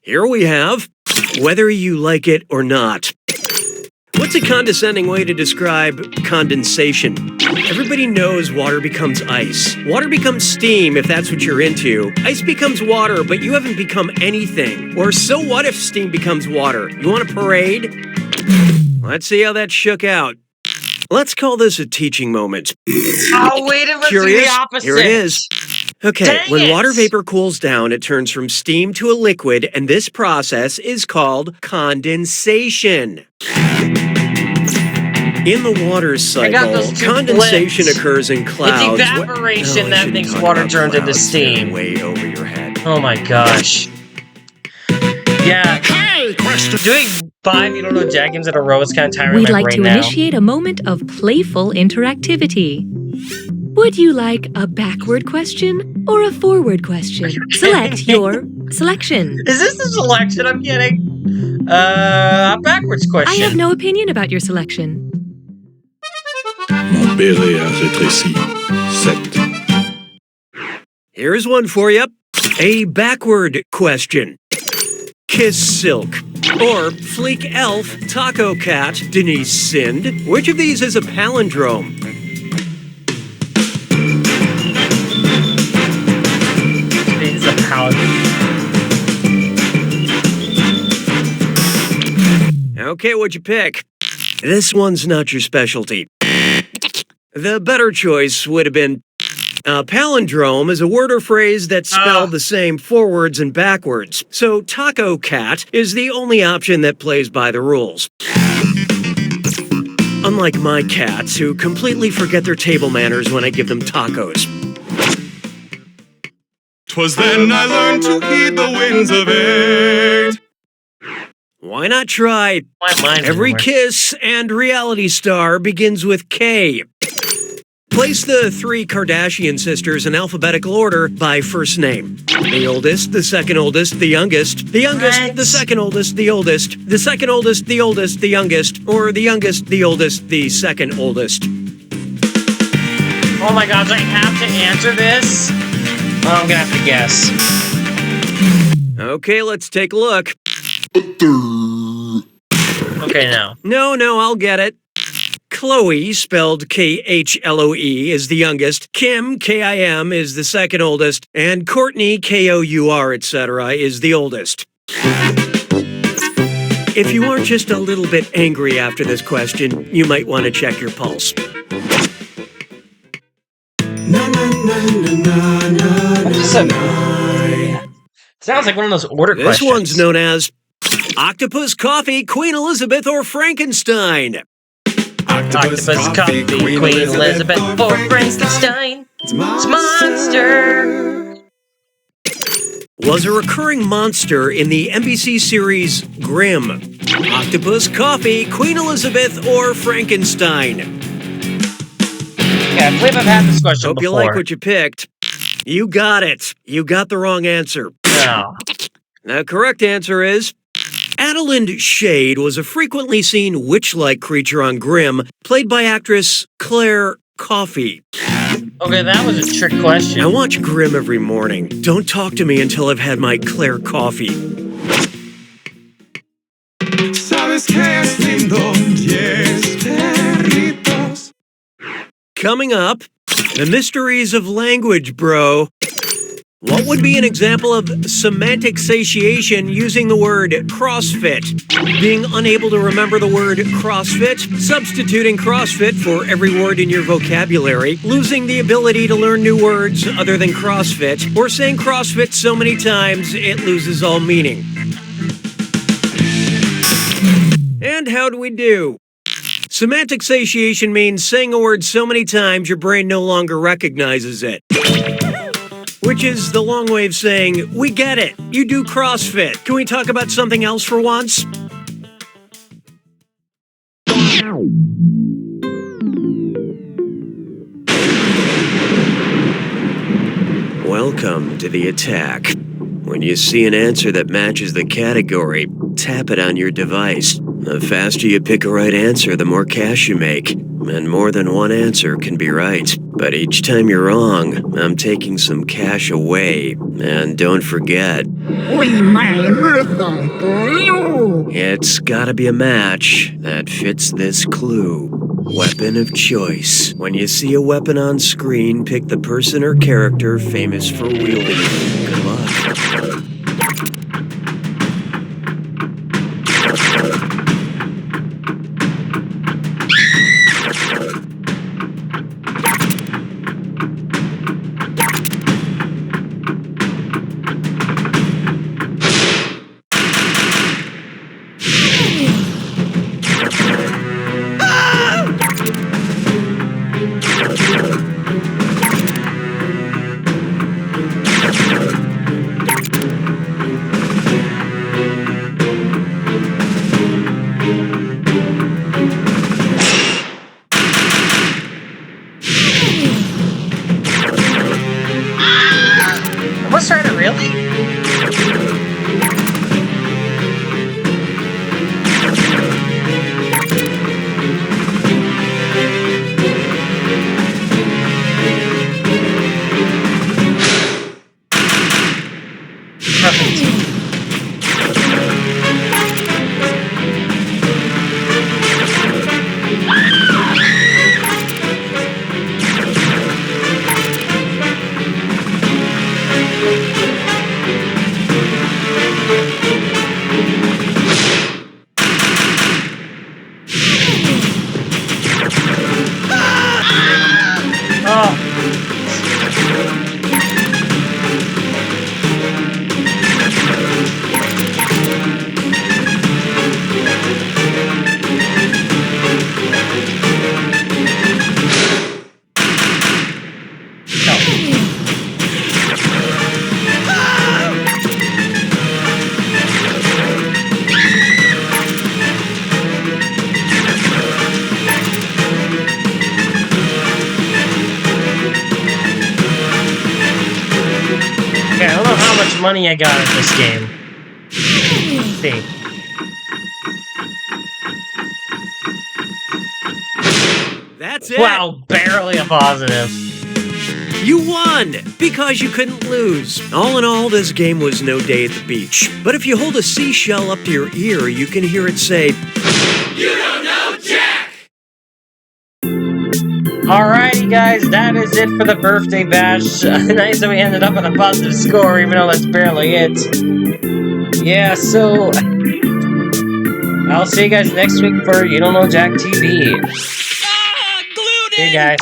Here we have whether you like it or not. What's a condescending way to describe condensation? Everybody knows water becomes ice. Water becomes steam if that's what you're into. Ice becomes water, but you haven't become anything. Or so what if steam becomes water? You want a parade? Let's see how that shook out. Let's call this a teaching moment. Oh, wait, it was Curious? the opposite. Here it is. Okay, Dang when it. water vapor cools down, it turns from steam to a liquid, and this process is called condensation. In the water cycle, condensation occurs in clouds. It's evaporation that makes water turn into steam. Way over your head. Oh my gosh. Yeah. Doing 5 You Don't Know Jack games in a row is kind of tiring We'd my like brain to now. initiate a moment of playful interactivity. Would you like a backward question or a forward question? Select your selection. Is this the selection I'm getting? A backwards I question. have no opinion about your selection. Mon béret a rétréci. 7. Here's one for you. A backward question. Kiss Silk. Or Fleek Elf, Taco Cat, Denise Sind. Which of these is a palindrome? It's a palindrome. Okay, what'd you pick? This one's not your specialty. The better choice would have been a palindrome is a word or phrase that's spelled the same forwards and backwards. So Taco Cat is the only option that plays by the rules. Unlike my cats, who completely forget their table manners when I give them tacos. 'Twas then I learned to heed the winds of age. Why not try? Every kiss and reality star begins with K. Place the 3 Kardashian sisters in alphabetical order by first name. The oldest, the second oldest, the youngest, the youngest, the second oldest, the oldest, the second oldest, the oldest, the youngest, or the youngest, the oldest, the second oldest. Oh my gosh, I have to answer this? Oh, I'm gonna have to guess. Okay, let's take a look. Okay, now. No, I'll get it. Chloe, spelled Khloe, is the youngest. Kim, Kim, is the second oldest. And Courtney, Kour, etc., is the oldest. If you aren't just a little bit angry after this question, you might want to check your pulse. Sounds like one of those order This questions. one's known as Octopus Coffee, Queen Elizabeth, or Frankenstein. Octopus Coffee, Queen Elizabeth, or Frankenstein. It's Monster. Was a recurring monster in the NBC series Grimm. Octopus Coffee, Queen Elizabeth, or Frankenstein. Yeah, I believe I've had this question Hope before. you like what you picked. You got it. You got the wrong answer. No. The correct answer is Adelind Shade was a frequently seen witch-like creature on Grimm, played by actress Claire Coffey. Okay, that was a trick question. I watch Grimm every morning. Don't talk to me until I've had my Claire Coffee. Sabes que es lindo, yes, perritos. Coming up, the mysteries of language, bro. What would be an example of semantic satiation using the word CrossFit? Being unable to remember the word CrossFit, substituting CrossFit for every word in your vocabulary, losing the ability to learn new words other than CrossFit, or saying CrossFit so many times it loses all meaning. And how do we do? Semantic satiation means saying a word so many times your brain no longer recognizes it. Which is the long way of saying, we get it, you do CrossFit. Can we talk about something else for once? Welcome to the attack. When you see an answer that matches the category, tap it on your device. The faster you pick a right answer, the more cash you make. And more than one answer can be right. But each time you're wrong, I'm taking some cash away. And don't forget, it's gotta be a match that fits this clue. Weapon of choice. When you see a weapon on screen, pick the person or character famous for wielding it. Good luck. Ghost Rider, really? Money I got in this game. Let's see. That's it. Wow, barely a positive. You won! Because you couldn't lose. All in all, this game was no day at the beach. But if you hold a seashell up to your ear, you can hear it say, "You don't know Jack!" Alrighty, guys, that is it for the birthday bash. Nice that we ended up with a positive score, even though that's barely it. Yeah, so I'll see you guys next week for You Don't Know Jack TV. See you guys.